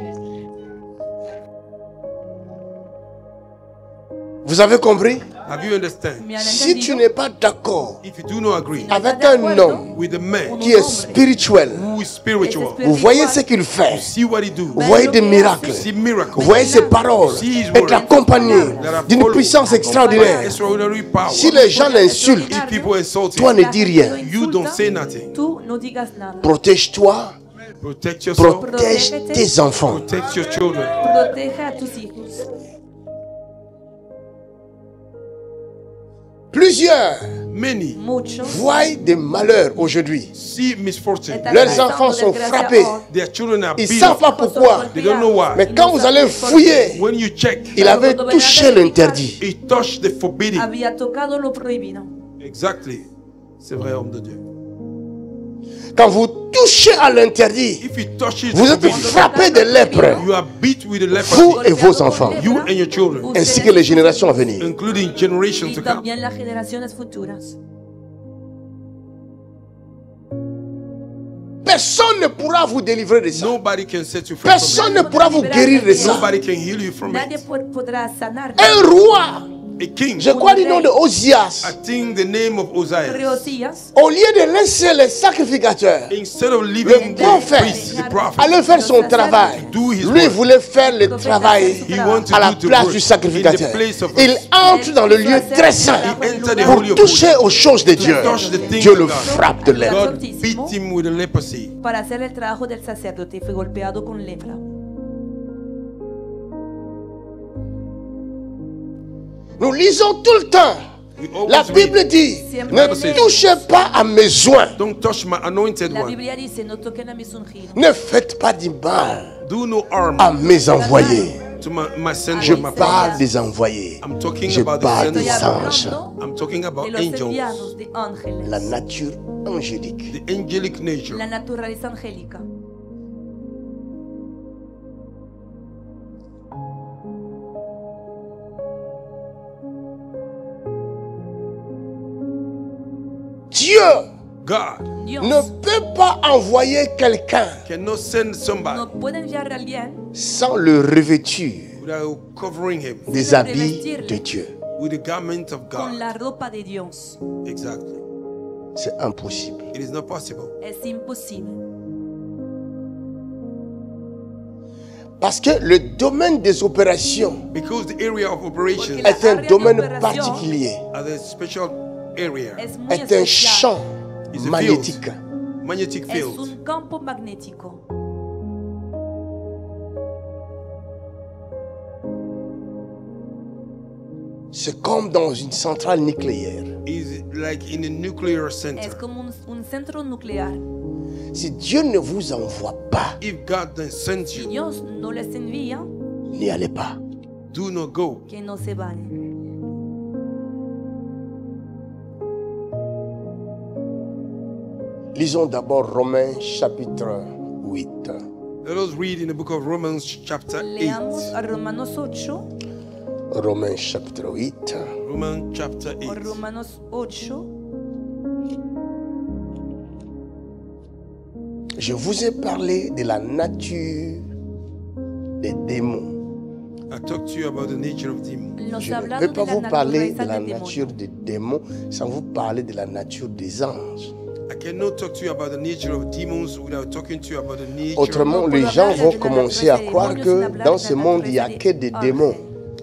Vous avez compris? Have you understand? ¿Me han Si tu entendido? n'es pas d'accord If you do not agree avec un homme with a man qui est spirituel, who is spiritual, vous voyez ce qu'il fait, see what he do, vous voyez des miracles, see miracles, vous voyez ses paroles être accompagnées d'une puissance extraordinaire. extraordinary power. Si les gens l'insultent, If people insult toi you, ne dis rien. you don't say nothing. Tú no digas nada. Protège-toi, Protect yourself, protège tes enfants. protect your children. Protege a tus hijos. Plusieurs Many Muchos voient des malheurs aujourd'hui. see misfortune. están Leurs pasando enfants sont desgracia frappés. hoy. Their children are Ils ne beaten. savent pas pourquoi. They don't know why. Mais quand vous allez fouiller, When you check, il avait touché l'interdit. he touched the forbidden. Había tocado lo prohibido. Exactly. C'est vrai, homme de Dieu. Quand vous touchez à l'interdit, If you touch it, vous êtes frappé de lèpre, you are beat with the vous leprosy. et vos enfants, You and your children, ainsi que les générations à venir. including generations Y to come. también las generaciones futuras. Personne ne pourra vous délivrer de ça. Nobody can set you free from Personne ne pourra vous guérir de it. ça. Nobody can heal you from Nadie it. podrá sanar. Un roi, A king, je crois du nom de Osias, I think the name of Uzziah, Reosías au lieu de laisser les sacrificateurs instead of leaving le the prophète priest, the prophet, aller faire son travail, do his lui work. voulait faire le travail He wanted à la to do the place work du in sacrificateur. the place of Il entre dans le lieu très saint He entered the pour holy of toucher holies. aux choses de Dieu. touch the things Dieu of le God. frappe de lèpre. God beat him with a leprosy. para hacer el trabajo del sacerdote y fue golpeado con lepra. Nous lisons tout le temps. We always La read, Bible dit, ne touchez pas à mes joints. don't touch my anointed La one. Biblia dice, no toquen a mis ungidos. Ne faites pas du mal Do no harm à mes envoyés. to my sender, Je my parle prophet. des envoyés. I'm talking Je about the parle des senders. anges. I'm talking about De los angels, enviados, de ángeles. La nature angélique. the angelic nature. La naturaleza angélica. Dieu God Dios ne peut pas envoyer quelqu'un cannot send somebody no puede enviar a alguien sans le revêtir without covering him des habits de Dieu. with the garment of con God. la ropa de Dios. Exactly. C'est impossible. It is not possible. Es imposible. Parce que le domaine des opérations Because the area of operations Porque est un área de domaine operación particulier, are the special area. Es muy est un especial. champ It's a magnétique. Magnetic Es field. un campo magnético. C'est comme dans une centrale nucléaire. Is like in a nuclear Es center. como un centro nuclear. Si Dieu ne vous envoie pas, If God then sends Si you, Dios no les envía, n'y allez pas. do not go. que no se van. Lisons d'abord Romains chapitre 8. Let us read in the book of Romans chapter 8. Leamos a Romanos 8. Romains chapitre 8. Romans chapter 8. O Romanos 8. Je vous ai parlé de la nature des démons. I talked to you about the nature of demons. Nos Je ne hablado vais de pas la vous parler de naturaleza la del nature demonio. des démons sans vous parler de la nature des anges. I cannot talk to you about the nature of demons without talking to you about the nature Autrement, of les gens vont commencer à croire que dans ce monde, il n'y a que des démons.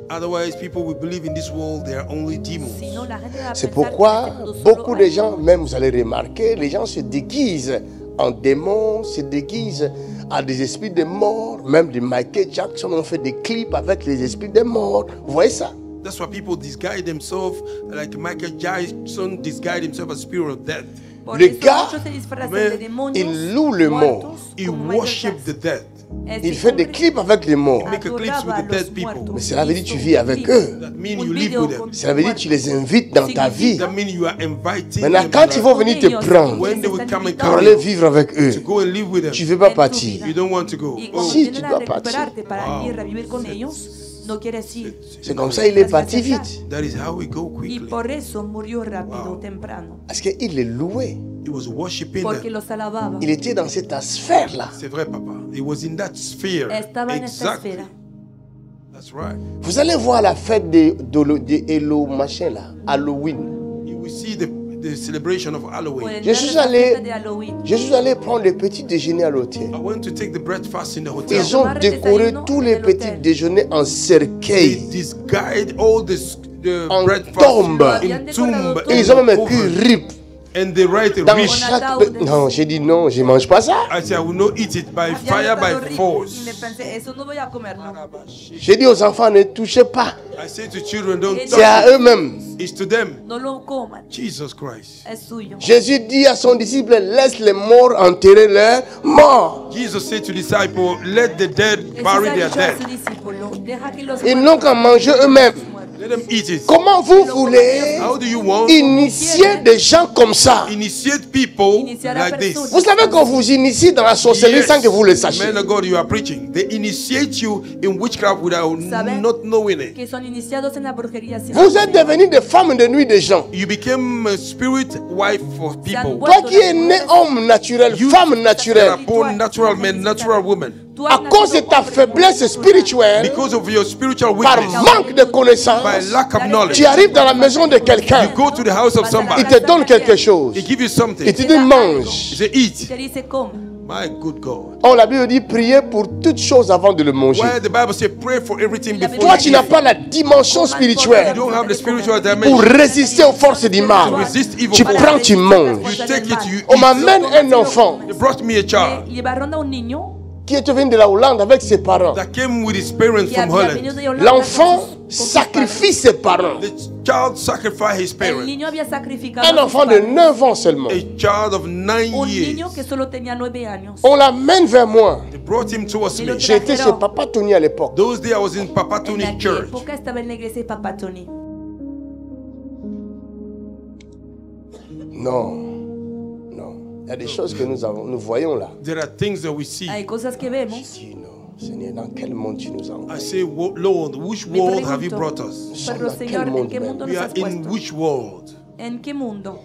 Otherwise, people will believe in this world there are only demons. Sinon, la gente va a C'est pensar que pourquoi en este mundo beaucoup solo de hay gens, même vous allez remarquer, les gens se déguisent en démons, se déguisent à des esprits de mort. Même de Michael Jackson ont fait des clips avec les esprits de mort. Vous voyez ça? That's why people disguise themselves, like Michael Jackson disguised himself as spirit of death. Por Le eso gars, muchos se disfrazan mais de demonios il loue le muertos, mort. He como Michael worshipped the Jackson. dead. Este Il fait des hombre clips avec les morts. Make a clips with adoraba the a los dead people. muertos. Mais cela veut dire que tu Hizo vis un avec clip, eux. That means un you live video with them. con Cela veut dire que tu les invites dans ta vie. That means you are inviting Maintenant, them quand to ils life. vont venir te prendre When they will come and pour carry aller you vivre avec eux, to go and live with tu them, ne veux pas En tu partir. vida. you don't want to go. Y Oh, cuando Si, vienen tu a dois recuperarte para Wow. ir a vivir con ellos, no quieres ir. C'est comme ça il est parti vite. that is how we go Y quickly. por eso murió rápido Wow. o temprano. Parce qu'il les louait. He was worshiping Porque them. los alababa. Il était dans cette sphère-là. C'est vrai, Papa. He was in that sphere. Estaba en esta Exactly. esfera. That's right. Vous allez voir la fête de Hello machin là, Halloween. You will see the celebration of Halloween. Pueden Je ver suis la allé- fiesta de Halloween. Je suis allé prendre le petit déjeuner à l'hôtel. I went to take the breakfast in the hotel. Ils ont décoré tous les petits déjeuners en They cercueil. disguised all the En breakfast tombe. in tomb. Et ils ont même écrit RIP. And they write a Dans rib. chaque... Non, j'ai dit non, je ne mange pas ça. I said, I will not eat it by fire, by force. J'ai dit aux enfants, ne touchez pas. I say to children, don't C'est touch à it. eux-mêmes. It's to them. No lo coman, Jesus Christ. es suyo. Jésus dit à son disciple, laisse les morts enterrer leurs morts. Jesus said to disciples, let the dead Jesús bury ha their dicho a dead. su discípulo, deja que los Ils muertos n'ont qu'à manger eux-mêmes. Let them eat it. Comment vous voulez How do you want initier des gens comme ça? initiate people Iniciar a like this? personas. Vous savez qu'on vous initie dans la sorcellerie sans que vous le sachiez. man of God, you are preaching. They initiate you in witchcraft without ¿Saben? not knowing it. Que son iniciados en la brujería. sin Vous saber. êtes devenus des femmes de nuit des gens. You became a spirit wife for people. Toi qui es né homme naturel, femme You are naturelle, born natural men, natural women. Tú has à cause de nacido ta por faiblesse spirituelle, Because of your spiritual par weakness, manque de connaissances, by lack of knowledge, tu arrives dans la maison de quelqu'un, you go to the house of somebody. il te donne quelque chose, He give you something. il te He dit mange. say eat. te dice come. My good God. Oh, la Bible dit prier pour toutes choses avant de le manger. Why the Bible say pray for everything before Toi, you tu eat n'as it. pas la dimension You spirituelle don't have the spiritual pour dimension. résister aux forces du mal. Resist evil Tu forces. prends, tu manges. You take it, you On eat. m'amène un enfant They brought me a child Llevaron a un niño qui est venu de la Hollande avec ses parents. that came with his parents que from había venido Holland. de Holanda L'enfant con sus sacrifie ses parents. The child sacrificed his El parents. niño había sacrificado Un a sus enfant de padres. 9 ans seulement. A child of 9 Un niño years. que solo tenía 9 años. On l'amène vers moi. They brought him towards me. J'étais chez Papa Tony à l'époque. Those days I was in Papa En Tony's aquella church. época estaba en la iglesia de Papa Tony. Non, non. Il y a des choses que nous voyons là. There are things that we see. Hay cosas que vemos. Je dis non, Seigneur, dans quel monde tu nous envoies? I say, Lord, which Me world have you pregunto, brought us? pero ¿En qué Señor, ¿en mundo qué mundo We nos are has in puesto? which world? ¿En qué mundo?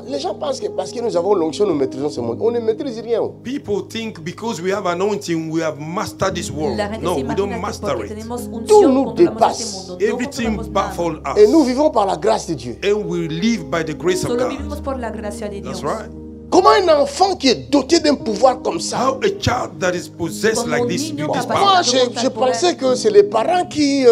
Les gens pensent que parce que nous avons l'onction, nous maîtrisons ce monde. On ne maîtrise rien. People think because we have anointing, we have mastered this world. La gente No, se we don't imagina que master porque it. tenemos Tout unción nous controlamos dépasse. este mundo. No Everything controlamos nada. baffles Et us. nous vivons par la grâce de Dieu. And we live by the grace of Solo God. vivimos por la gracia de Dios. That's right. Comment un enfant qui est doté d'un pouvoir comme ça? How a child that is possessed Como like un this niño with this capaz power. Moi, je pensais que c'est les parents qui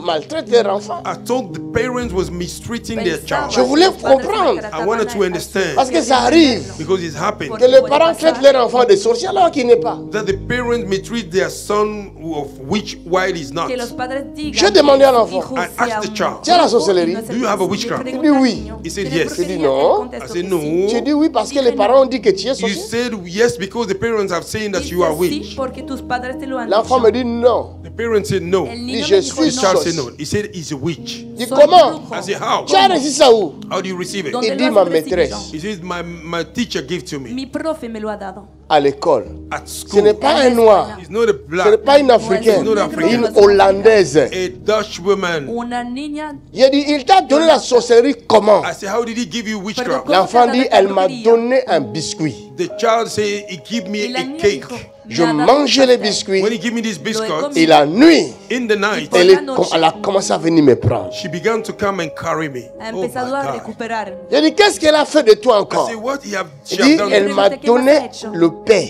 maltraitent leurs enfants. I thought the parents was mistreating their Pensaba Je child. voulais que los padres comprendre. maltrataban I wanted to a- understand. Parce que ça arrive Because it's happened. que les parents traitent leur enfant de sorcier alors qu'il n'est pas. That the parents mistreat their son of which while he's not. Que los padres digan J'ai demandé à l'enfant. que su hijo I asked sea the un child. Tiens la brujo sorcellerie. y no es el Do you have a caso. witchcraft? Le Il pregunté dit al oui. niño, He said ¿tiene yes. Je dis brujería? non. Él contestó I said que no. sí. J'ai dit oui parce que Dije les parents no. ont dit que tu es You sorcier. said yes because the parents have saying that you are Dice sí witch. porque tus padres te lo han L'enfant dicho. me dit non. The parents said no. El Dit niño je me dijo suis The child no. said sorcier. no. He said he's a witch. Dit Soy comment? brujo. I said how? Tu as reçu ça où? How do you receive it? ¿Dónde Il lo dit has ma recibido? maîtresse. He says my teacher gave to me Mi profe me lo ha dado. À l'école. at Ce school. n'est pas un noir. He's not a Ce n'est black. pas une africaine. It's not African. Une hollandaise. A Dutch woman. Una niña. J'ai dit, il t'a donné la sorcellerie comment? I said, how did he give you witchcraft? L'enfant dit, elle m'a donné un biscuit. The child said, he gave Y me la a niña cake. dijo, Je me ha dado un mangeais les pastel. biscuits. When he gave me this biscuit, Et la nuit, in the night, elle a commencé à venir me prendre. she began to come and carry me. Ha Oh my empezado a God. recuperar. J'ai dit, qu'est-ce qu'elle a fait de toi I encore? said, what she Elle have dit, done? elle m'a donné le pain.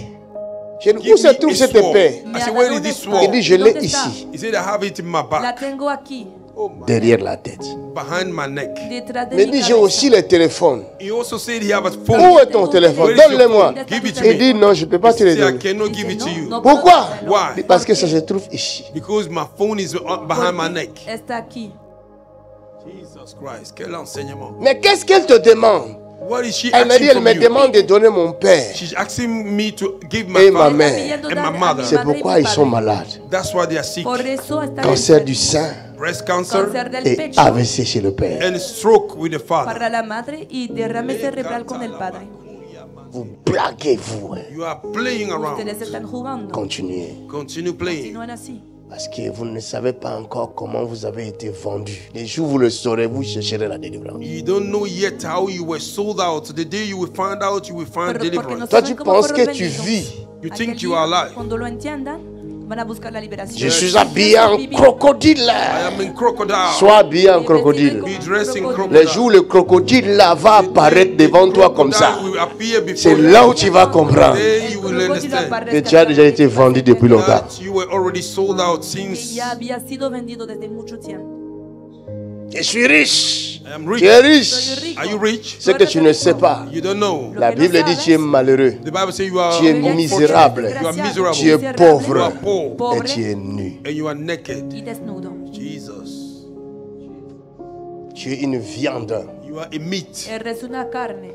J'ai dit, où se trouve cette paix? I said, where is this Il sword? dit, je l'ai ¿Dónde está? ici, He said, I have it in my La back, tengo aquí, derrière la tête. behind my neck. detrás de Il mi dit, j'ai cabeza. aussi le téléphone. He also said he have a Où phone. est ton téléphone? Where is your Donne-le-moi. phone? Give it to Il me. dit, non, je ne peux pas te He le said, I donner. cannot give Dice, it to no, you. no Pourquoi? puedo Why? Parce que ça se trouve ici. Because my phone is behind my neck. Está aquí. Jesus Christ, quel enseignement. Mais qu'est-ce qu'elle te demande? What is she Elle m'a dit, asking elle from me you? demande de donner mon père. She's asking me to give my Et ma father mère. Pidiendo and dar my a mother. mi C'est madre y pourquoi mi ils sont padre. malades. That's why they are sick. Por eso están Cancer du enfermos. sein Breast cancer Cáncer del et pecho AVC chez le père. and stroke with the father. para la madre y derrame cerebral con el padre. Vous blaguez, vous. Hein. You are playing around. Ustedes están jugando. Continuez. Continue playing. Continúan así. Parce que vous ne savez pas encore comment vous avez été vendu. Les jours où vous le saurez, vous chercherez la délivrance. You don't know yet how you were sold out. The day you will find out, you will find Pero porque no deliverance. Toi, saben tu cómo penses fueron que tu vendidos. vis. You Aquel think you día, are alive. Cuando lo entiendan, van a buscar la liberación. Je suis habillé en crocodile. I am in crocodile. Sois habillé en crocodile. Be dressed in Les crocodile. jours où le crocodile là va apparaître devant toi comme ça, Crocodile will appear before c'est you. là où tu vas comprendre Then you will understand que tu as déjà été vendu depuis longtemps. that you were already sold out que since ya había sido vendido desde mucho tiempo. Je suis riche. I am rich. Tu es riche. Are you rich? Ce que tu ne sais pas. You don't know. La Bible dit tu es malheureux. The Bible says you are Tu es misérable. You are miserable. Tu es You pauvre. are poor. Et tu es nu. And you are naked. y desnudo. Jesus. Tu es une viande. You are a meat. Eres una carne.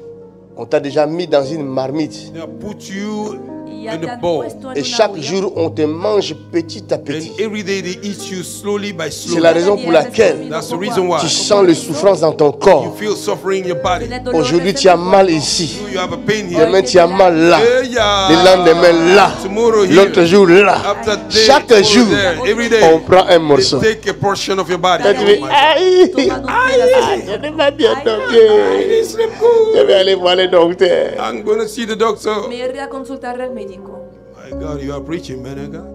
On t'a déjà mis dans une marmite. They have put you Y ya in te a han bowl. puesto en Et una chaque olla. jour, on te mange petit à And petit. every day they eat you slowly by C'est la slowly. raison pour laquelle That's the reason why tu sens les souffrances dans ton you corps. feel suffering in your body. Aujourd'hui, tu as mal ici. You have a pain here. Demain, tu as mal là. Yeah. Le lendemain, là. Tomorrow here. L'autre jour, là. After day, Chaque tomorrow jour, there. Every day. on prend un They morceau. take a portion of your body. Et tu dis, aïe, aïe, je n'ai pas bien dormi. Je vais aller voir le docteur. I'm going to see the doctor. Me iré a consultar al médico. My God, you are preaching, man of God.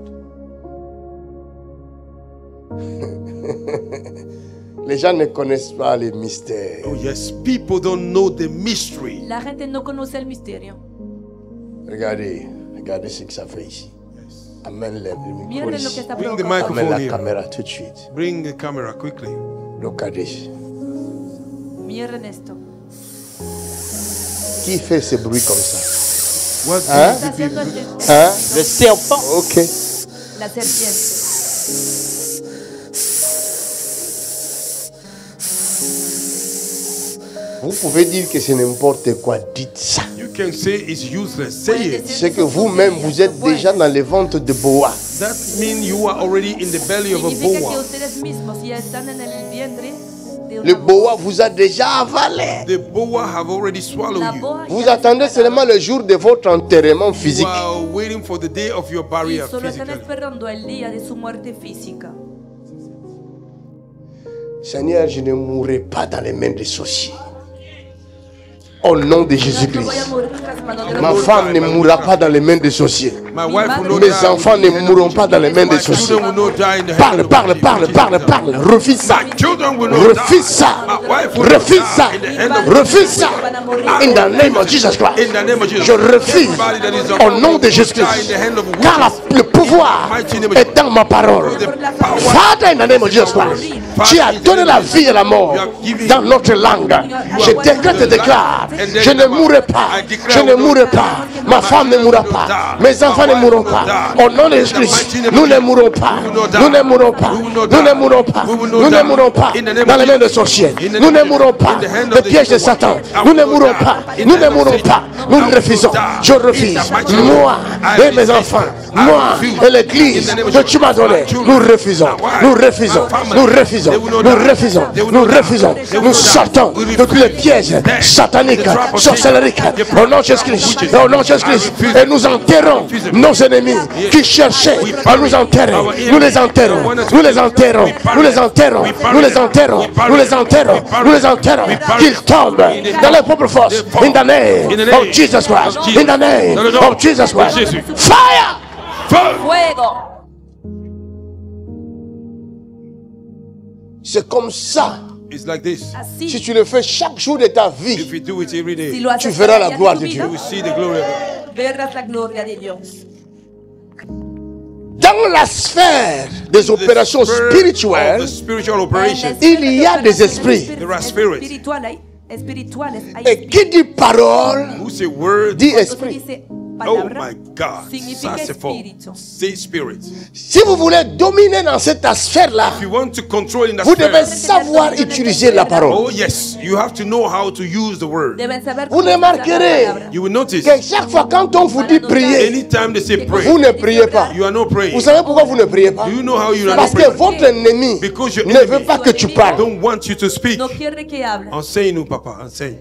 Les gens ne connaissent pas les mystères. Oh yes, people don't know the mystery. La gente no conoce el misterio. Regardez, regardez ce que ça fait ici. Amène le micro Miren lo que ici. está Bring the provocando. Amène microphone la here. caméra tout de suite. Bring the camera quickly. Regardez. Miren esto. Qui fait ce bruit comme ça? What Hein? Está haciendo este- Hein? Le serpent. Ok. la serpiente. Vous pouvez dire que c'est n'importe quoi. Dites ça. you can say it's useless. Say it. C'est que vous-même, vous êtes déjà dans les ventres de Boa. That means you are already in the belly of a Significa que boa. ustedes mismos ya están en el vientre de Le una Boa vous a déjà avalé. The boa have already swallowed La you. boa Vous ya attendez les ha seulement le jour de votre enterrement You physique. are waiting for the day of your y barrier solo están physically. esperando el día de su muerte física. Seigneur, je ne mourrai pas dans les mains des sorciers. Au nom de No voy a Jésus-Christ. morir en las manos de los Ma demonios. femme ne mourra pas dans les mains des sorciers. My wife will not Mes die enfants with ne the hand mourront of pas dans les mains des My sorciers. children will not die in the hand Parle, of parle, Jesus. parle, parle, parle. Refuse ça. My children will not Refuse die. ça. My wife will not Refuse ça. die in the hand of Refuse ça. In the name of Jesus Christ. In the name of Jesus. Je refuse Everybody that is au nom de Jésus-Christ. Car le pouvoir est dans ma parole. Father, in the name of Jesus Christ. Tu as donné la vie et la mort dans notre langue. Je décrète et déclare. Je ne mourrai pas. Je ne mourrai pas. Ma femme ne mourra pas. Mes enfants ne mourront pas. Au nom de Jésus-Christ, nous ne mourrons pas. Nous ne mourrons pas. Nous ne mourrons pas. Nous ne mourrons pas dans les mains de sorciers. Nous ne mourrons pas des pièges de Satan. Nous ne mourrons pas. Nous ne mourrons pas. Nous refusons. Je refuse. Moi et mes enfants. Moi et l'église que tu m'as donnée. Nous refusons. Nous refusons. Nous refusons. Nous refusons. Nous refusons. Nous sortons de tous les pièges sataniques, sorcelleriques. Au nom de Jésus-Christ. Au nom de Jésus-Christ. Et nous enterrons nos ennemis qui cherchaient à nous enterrer. Nous les enterrons. Nous les enterrons. Nous les enterrons. Nous les enterrons. Nous les enterrons. Nous les enterrons. Qu'ils tombent dans les propres forces. In the name of Jesus Christ. In the name of Jesus Christ. Fire! Fuego. C'est comme ça. It's like this. Así. Si tu le fais chaque jour de ta If vie, you do it every Si day, lo haces tu verras la cada día gloire tu de vida, you will see the glory of God. verás la gloria de Dios. dans la sphère des opérations The spirit spirituelles, of the spiritual operations. il y a des esprits. There are spirits. Espirituales. Hay Et qui dit parole, Who say word? dit Cuando se esprit. dice Oh palabra, my God. significa Sassafras. espíritu. Say spirit. Si vous voulez dominer dans cette sphère-là, If you want to control in that vous devez spirit, savoir utiliser la parole. oh yes, you have to know how to use the word. Deben saber Vous cómo usar la remarquerez palabra. You will notice que chaque fois quand on vous dit prier, anytime they say pray, vous ne priez pas. you are not praying. Vous savez pourquoi vous ne priez pas? Do you know how you are Parce not que praying? votre ennemi Because your ne veut enemy pas que tu parles. don't want you to speak. No quiere que hable. I'm saying no, Papa. I'm saying.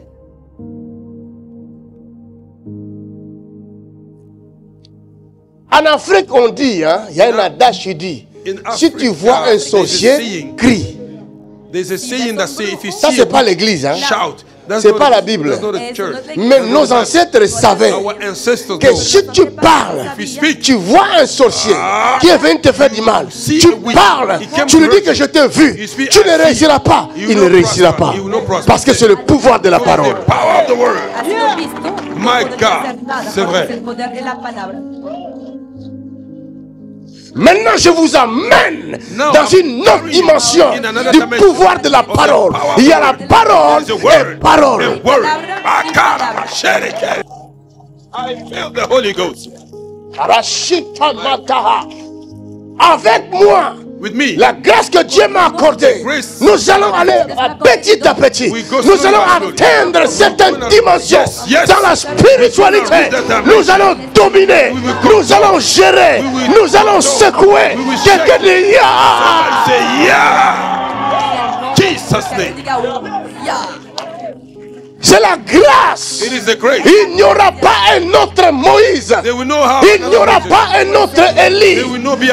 En Afrique, on dit, hein, il y a un adage qui dit, In si tu vois un there's a sorcier, saying. crie. There's a saying that say if you Ça, see c'est a pas l'église. Hein. shout. That's C'est not pas the- la Bible. That's not the Eso church. no es la iglesia. Mais nos ancêtres savaient Our ancestors que know. si tu parles, If you speak, tu vois un sorcier qui est venu te faire du mal, tu parles, tu lui dis que je t'ai vu, tu ne réussiras pas, il ne réussira pas. Parce que c'est le pouvoir de la parole. the power of the word. Ha sido visto. No My podemos God. hacer nada, C'est porque vrai. es el poder de la palabra. Maintenant, je vous emmène dans une autre dimension du pouvoir de la parole. Il y a la parole et parole. I feel the Holy Ghost. Avec moi, With me, la grâce que Dieu m'a accordée, nous allons aller petit à petit. Nous allons atteindre certaines dimensions dans la spiritualité. Nous allons dominer, nous allons gérer, nous allons secouer. Quelqu'un dit somebody say, yeah. Jesus' name. c'est la grâce. It is the grace. Il n'y aura pas un autre Moïse. They will know how. Il n'y aura pas un autre Élie.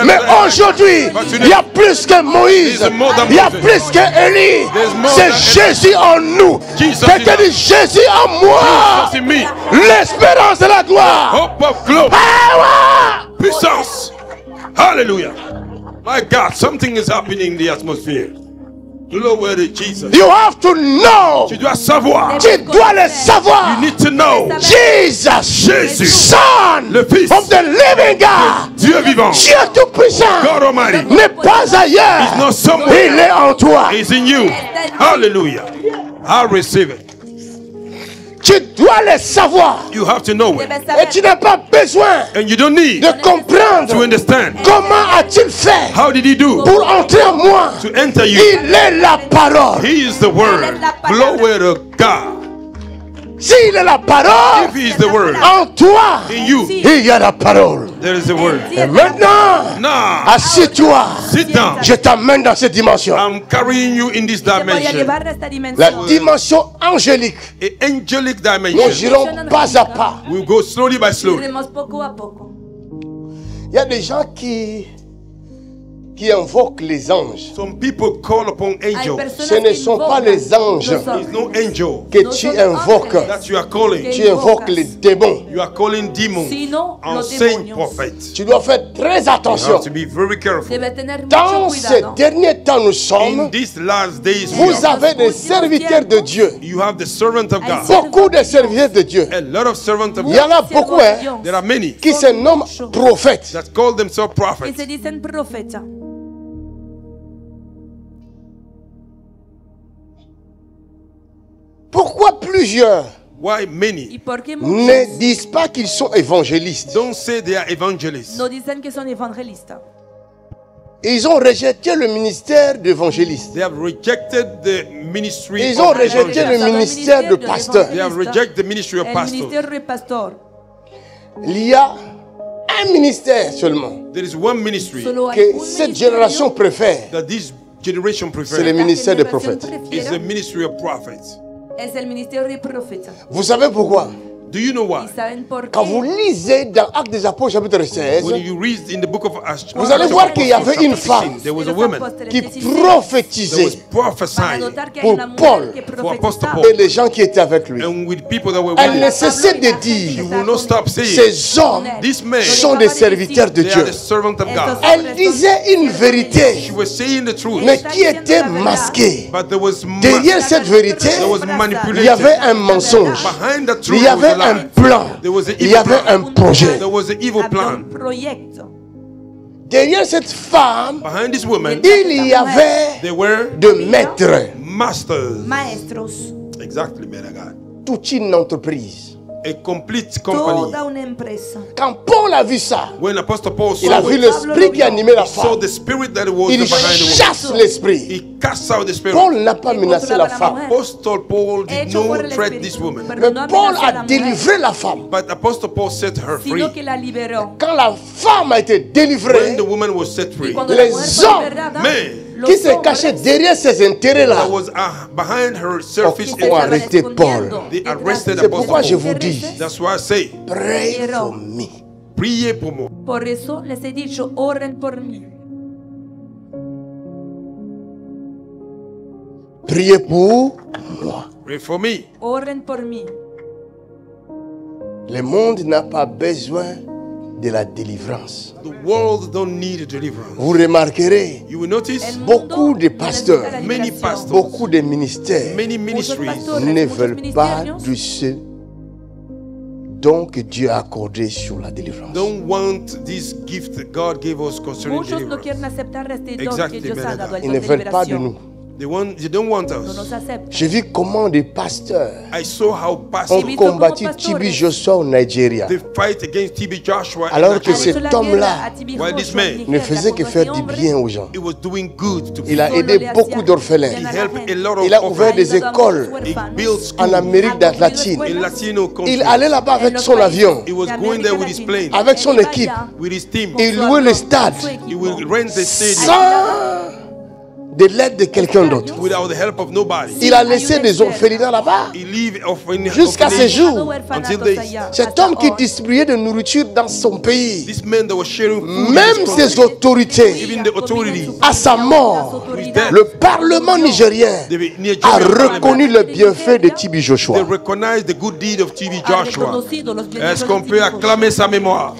Mais aujourd'hui, il y a plus que Moïse. Il y a plus que Élie. C'est Jésus en nous. Quelqu'un dit Jésus en moi. Jesus in me. L'espérance de la gloire. Hope of glory. Power. Puissance. Hallelujah. My God, something is happening in the atmosphere. Glory to Jesus. You have to know. Tu dois savoir. Tu dois le savoir. You need to know. Jesus, Jésus, Son le Fils of the living God. Dieu vivant. Dieu tout-puissant God Almighty. n'est pas ailleurs. He's not somewhere. Il est en toi. He's in you. Hallelujah. I receive it. Tu dois le savoir. You have to know it. Et tu n'as pas besoin And you don't need de comprendre to understand. comment a-t-il fait How did he do pour entrer en moi. to enter you? Il est la parole. He is the word. Glory to God. S'il est la parole, If he is the word en toi, in you, il y a la parole. there is the word. Et maintenant, Now, assis-toi. sit down. Je t'amène dans cette dimension. I'm carrying you in this Te voy a dimension. llevar a esta La dimensión. dimension angélique. An angelic Nous dimension. irons pas à pas. We'll go slowly by slowly. Iremos poco a poco. Il y a des gens qui invoquent les anges. Some people call upon Hay angels. personas Ce ne que sont pas invocan les anges los It's ángeles. no angel que tu invoques. that you are calling. Tu invoques les démons. You are calling demons. Sino los Unseen demonios. prophets. Tu dois faire très You attention. have to be very careful. Debe tener Dans mucho ces cuidado. derniers temps, nous In sommes. these last days, Vous avez des serviteurs de Dieu. you have the servant of God. Beaucoup de serviteurs de Dieu. A lot of servants of Il y en God. a beaucoup hein, There are many qui se nomment prophètes. that call themselves Que prophets. se dicen profeta. Pourquoi plusieurs Why ¿Y many por qué ne muchos disent pas qu'ils sont évangélistes? don't say they are evangelists? no dicen que son evangelistas? Ils ont rejeté le ministère d'évangéliste. They have rejected the ministry Ils ont of rejeté evangelist. le ministère de pasteur. They have rejected the ministry of El pastor. ministerio de pastor. Il y a un ministère seulement There is one ministry Solo hay que un cette ministerio génération préfère. that this generation C'est le prefers. ministère des generación prophètes. It's the prefiere ministry of prophets. es el ministerio de profeta. Vous savez pourquoi? Do you know why? ¿Y saben por Quand vous qué? lisez dans Actes des Apôtres chapitre 16, When you read in the book of Acts, vous allez voir qu'il y avait une femme there was a Los woman apóstoles qui 16, that was prophétisait van a prophesying, notar que hay pour una Paul, mujer que for Apostle profetizaba. Paul. et les gens qui étaient avec lui. and with people that were Elle with ne him. cessait de She dire, will not stop saying, ces hommes these men sont des serviteurs de they are Dieu. the servant of God. Elle disait une vérité, She was saying the truth, mais qui était masquée. but there was Derrière cette vérité, there was il y manipulation. avait un mensonge. Behind the truth Il y avait was a un lie. plan. There was an Il y evil avait plan. un projet. There was an evil Había plan. un proyecto. Derrière cette femme, Behind this woman, il y avait they were de maîtres. masters. Maestros. Exactly, man of God. Toute une entreprise. A complete company. Toda una empresa. Quand Paul a vu ça, When Apostle Paul il a saw vu it, l'esprit qui animait la he saw femme. the spirit that was Il behind the woman. chasse l'esprit. He cast out the spirit. Paul n'a pas menacé la femme, Apostle Paul did Hecho por not el threat Espíritu. this woman. Pero mais no Paul amenazó a la a mujer, délivré la femme. But Apostle Paul set her free. sino que la liberó. Quand la femme a été When délivrée, the woman was set Y free, cuando Les la mujer fue hommes, liberada, men, los qui se hombres cachait derrière ces intérêts-là, that was behind her surface, Oh, arrêtez Paul. they arrested c'est pourquoi Apostle je Paul. vous dis, That's why I say, pray for me. priez pour moi. Por eso les he dicho, oren por mí. Priez pour moi. Pray for me. Oren por mí. Le monde n'a pas besoin de la délivrance. The world don't need a deliverance. Vous remarquerez, You will notice El mundo beaucoup de no pasteurs, necesita la many liberación. pastors, beaucoup de ministères many Muchos ministries pastores, ne muchos veulent pas ministerios de se don que Dieu a accordé sur la délivrance. Don't want this gift that God gave us concerning Muchos no quieren deliverance. aceptar este don Exactly, que Dios ha dado, el Ils don ne de veulent pas de liberación. nous. They don't want No us. nos aceptan. J'ai vu comment des pasteurs I saw how ont pastors visto como combattu pastores TB Joshua au Nigeria. they fight against TB Joshua. in Alors que Nigeria. cet Ha hecho la homme-là guerra a Tibi while Joshua this man en Nigeria ne faisait que con faire este du hombre. bien aux gens. He was doing good to Il a Solo aidé le beaucoup hacía d'orphelins. bien He a la helped a gente. lot of Il a ouvert des orphans. écoles He built en schools Amérique latine. in Latino countries. Il allait là-bas avec son avion, He was going there with his plane, avec son équipe. with his team. Il louait le stade He will rent the stadium sans de l'aide de quelqu'un d'autre. without the help of nobody. Il a laissé des orphelinats là-bas He lived jusqu'à ces jours. until they. Cet homme qui distribuait de nourriture dans son pays, This man that was sharing food in même his country, ses autorités, even the authorities, à sa mort, his death, le Parlement nigérien the Nigerian a parliament, reconnu le bienfait de TB they Joshua. recognize the good deed of TB Ha Joshua. reconocido los Est-ce beneficios qu'on de peut Tibi Joshua. acclamer sa mémoire?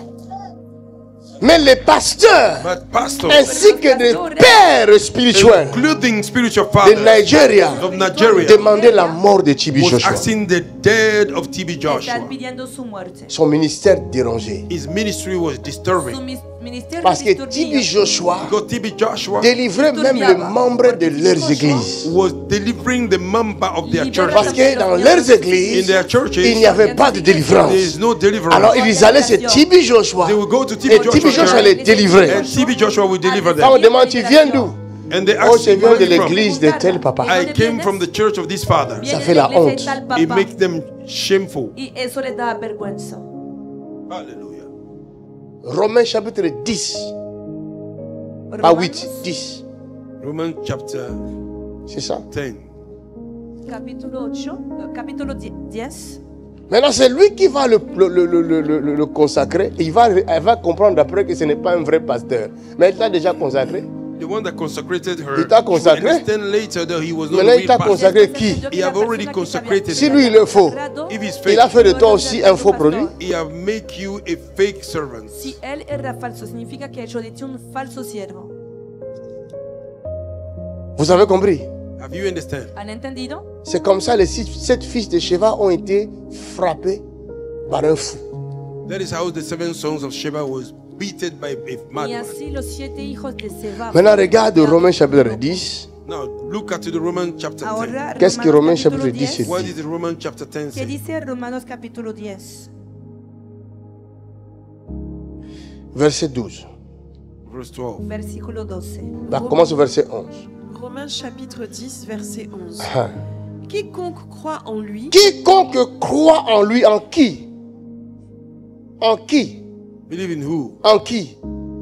Mais les pasteurs, But pastor, ainsi que des pères spirituels including spiritual de fathers Nigeria, of Nigeria, demandaient la mort de TB was Joshua. asking the dead of TB Joshua. Están pidiendo su muerte. Son ministère dérangé. His ministry was Su disturbing ministerio Parce que disturbía. TB Joshua because TB Joshua délivrait même les membres de leurs églises. was delivering the member of their church. Parce que dans leurs In églises, their churches, il n'y avait pas de there délivrance. is no deliverance. Alors ils allaient chez TB Joshua. They will go to Et TB TB Joshua Joshua les délivrait. and TB Joshua will deliver Quand on them. demande, tu viens d'où? And they Oh, ask je him, viens where de are you from? l'église de tel papa. I came from the church of this father. Viene fait de la la iglesia honte. de tal It papá. makes them shameful. Y eso les da vergüenza. Hallelujah. Romains chapitre 10, pas 8, 10. Romans chapter C'est ça. 10. Capítulo 8, capítulo 10. Maintenant, c'est lui qui va le consacrer. Elle va comprendre après que ce n'est pas un vrai pasteur. Mais il t'a déjà consacré. The one that consecrated her. Il t'a she will consacré. understand later that he was not Maintenant, a il t'a real pastor. consacré qui? He have already consecrated Si you. lui, il est faux, If he's il a fake, fait de toi aussi un faux produit. he have make you a fake servant. Si él era falso, significa que ha hecho de ti un falso siervo. Vous avez compris? Have you understand? ¿Han entendido? C'est comme ça, les 7 fils de Sheva ont été frappés par un fou. That is how the 7 sons of Sheba was beaten by a Y madman. así los 7 hijos de Seba. Maintenant, regarde Romains chapitre 10. Now look at the Romans chapter 10. Ahora, Qu'est-ce que Romains chapitre capítulo 10 10. What did the Romans chapter 10 ¿Qué say? dice Romanos capítulo 10? Verset 12. Verse 12. Versículo 12. Bah, commence au verset 11. Romains chapitre 10, verset 11. Ah. Quiconque croit en lui Quiconque croit en lui, en qui? En qui? Believe in who? En qui?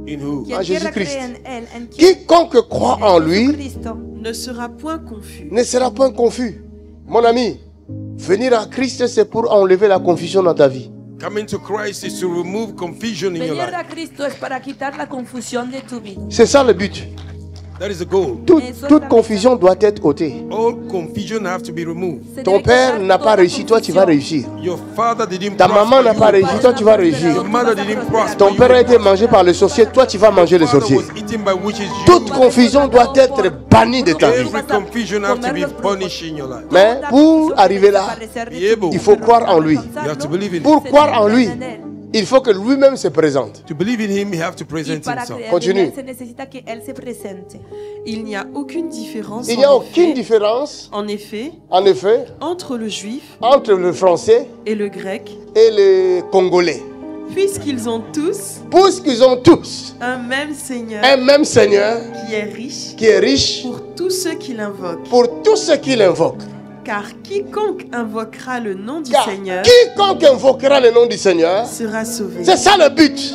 In who? Quien Ah, quiera Jésus-Christ. creer en él, en quien Quiconque croit en lui Jesucristo, ne sera point confus. ne sera point confus. Mon ami, venir à Christ, c'est pour enlever la confusion dans ta vie. Coming to Christ is to remove confusion in your venir a life. Cristo es para quitar la confusión de tu vida. C'est ça le but. That is the goal. Toute confusion doit être ôtée. All confusion have to be removed. Se Ton debe père quitar n'a pas toda réussi, toi tu vas confusión. réussir. Your father didn't Ta prosper. maman n'a you pas will réussi, toi tu vas réussir. Your mother didn't prosper. Ton you père a will été mangé par les sorciers, toi tu vas manger les Your father sorciers. was eaten by witches. You Toute confusion doit être bannie de ta vie. Every confusion have to be punished in your life. Mais pour arriver là, il faut croire en lui. You have to believe in Pour him. croire en lui, il faut que lui-même se présente. To believe in him, you have to Y present para himself. creer en Continue. él se necesita que él se presente. Il n'y a aucune différence Il n'y a en aucune effet- différence, en effet en effet, entre le juif entre le français et le grec, et le congolais. puisqu'ils ont tous Puisqu'ils ont tous un même Seigneur un même Seigneur qui est riche qui est riche pour tous ceux qui l'invoquent. pour tous ceux qui l'invoquent. Car quiconque invoquera le nom du Car Seigneur quiconque invoquera le nom du Seigneur, sera sauvé. c'est ça le but.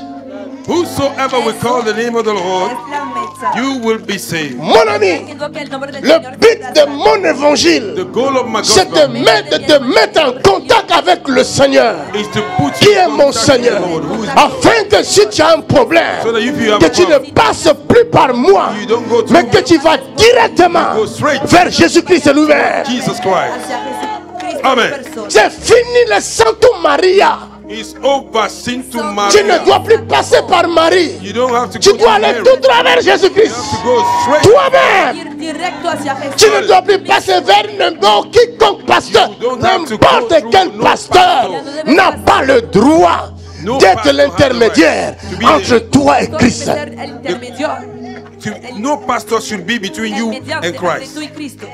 Whosoever will call the name of the Lord, Es la meta. you will be saved. Mon ami, Que invoque el nombre del le Señor but será de salvo. mon évangile, The goal of my c'est gospel de te mettre en contact avec le Seigneur, is to put qui you est in mon contact with the Seigneur, Lord, who is afin que si tu as un problème, so that if you have que a tu ne problem, passes plus par moi, you don't go mais through que tu vas directement go straight vers Jésus-Christ lui-même. Jesus Christ. Hacia Jesucristo Amen. en persona. C'est fini le Santo Maria. It's over. Sin to Tu Maria. ne dois plus passer par Marie. You don't have to Tu go dois to aller Mary. tout travers Jésus-Christ. You have to go straight. Toi-même. Ir directo hacia Tu Jesús. ne dois plus passer vers n'importe quiconque pasteur. You don't have to N'importe go through quel no pasteur pastor. n'a pas le droit No d'être pastor l'intermédiaire has the right to be entre toi et Todo Christ. debe ser el intermedio. No pastor should be between El you mediante and entre Christ. tú y Cristo.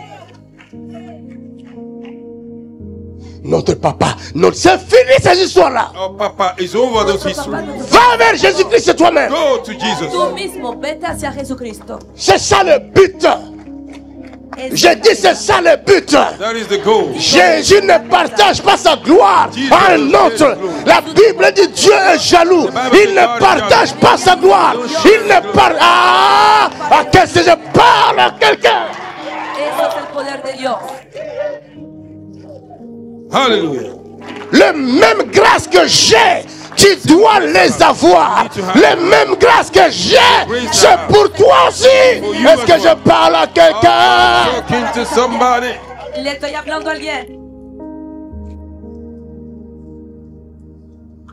Notre papa, c'est fini ces histoires-là. Oh, Papa, it's over those Nuestro history. papá, nuestro Va vers Jésus-Christ toi-même. Go to Jesus. Tú mismo, vete hacia Jesucristo. C'est ça le but. Je dis c'est ça le but. That is the goal. Jésus ne partage pas sa gloire à un autre. La Bible dit Dieu est jaloux. Il ne partage pas sa gloire. Il ne parle. Ah, qu'est-ce que je parle à quelqu'un? Eso es el poder de Dios. Hallelujah. Les mêmes grâces que j'ai, tu dois les avoir. Les mêmes grâces que j'ai, c'est pour toi aussi. Est-ce que je parle à quelqu'un? Talking to somebody. Le estoy hablando a alguien.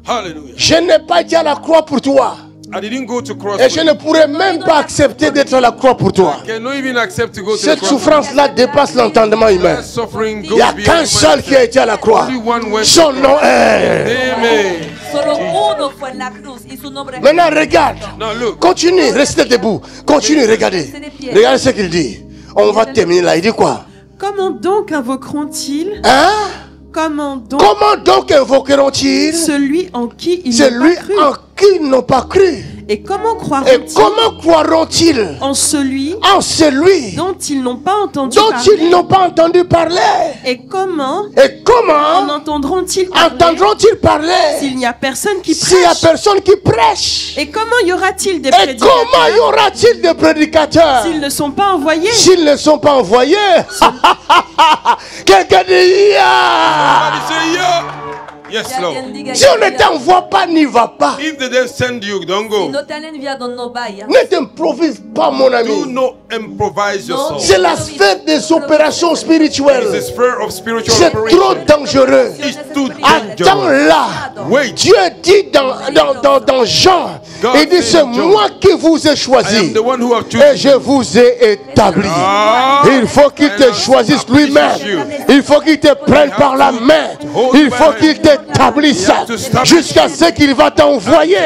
Hallelujah. Je n'ai pas été à la croix pour toi. I didn't go to cross. Et je ne pourrais même pas accepter d'être à la croix pour toi. I cannot even accept to go to the Cette cross. souffrance-là dépasse l'entendement humain. That suffering Il goes n'y a beyond qu'un seul qui a été à la croix. Only one went. Son nom est. Amen. Solo uno fue en la cruz y su nombre es Maintenant, regarde. Now look. Continue, restez debout. Continue, regardez. Regardez ce qu'il dit. On va terminer là. Il dit quoi? Comment donc invoqueront-ils Hein? Comment donc Comment donc invoqueront-ils celui en qui ils n'ont celui pas cru en qui ils n'ont pas cru? Et comment Et croiront-ils comment croiront-ils en celui en celui dont ils n'ont pas entendu dont parler ils n'ont pas entendu parler? Et comment Et en comment entendront-ils parler entendront-ils parler s'il n'y a personne qui s'il n'y a prêche personne qui prêche? Et comment y aura-t-il des Et prédicateurs comment y aura-t-il des prédicateurs s'ils ne sont pas envoyés? s'ils ne sont pas envoyés? Quelqu'un dit ya! Somebody say yeah. Yes, Que Lord. alguien diga, Si on ne t'envoie pas, n'y va pas. If they don't send you, don't si go. no te han enviado, no vayas. Ne t'improvise pas, mon Do ami. not improvise yourself. C'est la sphère des opérations It's the spirituelles. sphere of spiritual C'est trop operation. dangereux. It's too Attends dangerous. là. Wait. Dieu dit dans Jean, il dit c'est moi qui vous ai I am choisi the one who have et chosen. je vous ai établi. Ah. Il faut qu'il te choisisse lui-même. Il faut qu'il te prenne par la main. Il faut qu'il t'établisse jusqu'à ce qu'il va t'envoyer.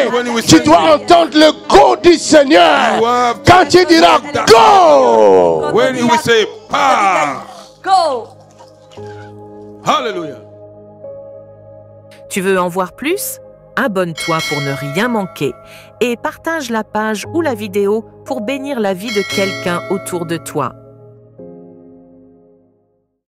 Tu dois entendre le go du Seigneur. Quand tu diras go, When he will say, "Pa." Go. Hallelujah. Tu veux en voir plus? Abonne-toi pour ne rien manquer et partage la page ou la vidéo pour bénir la vie de quelqu'un autour de toi.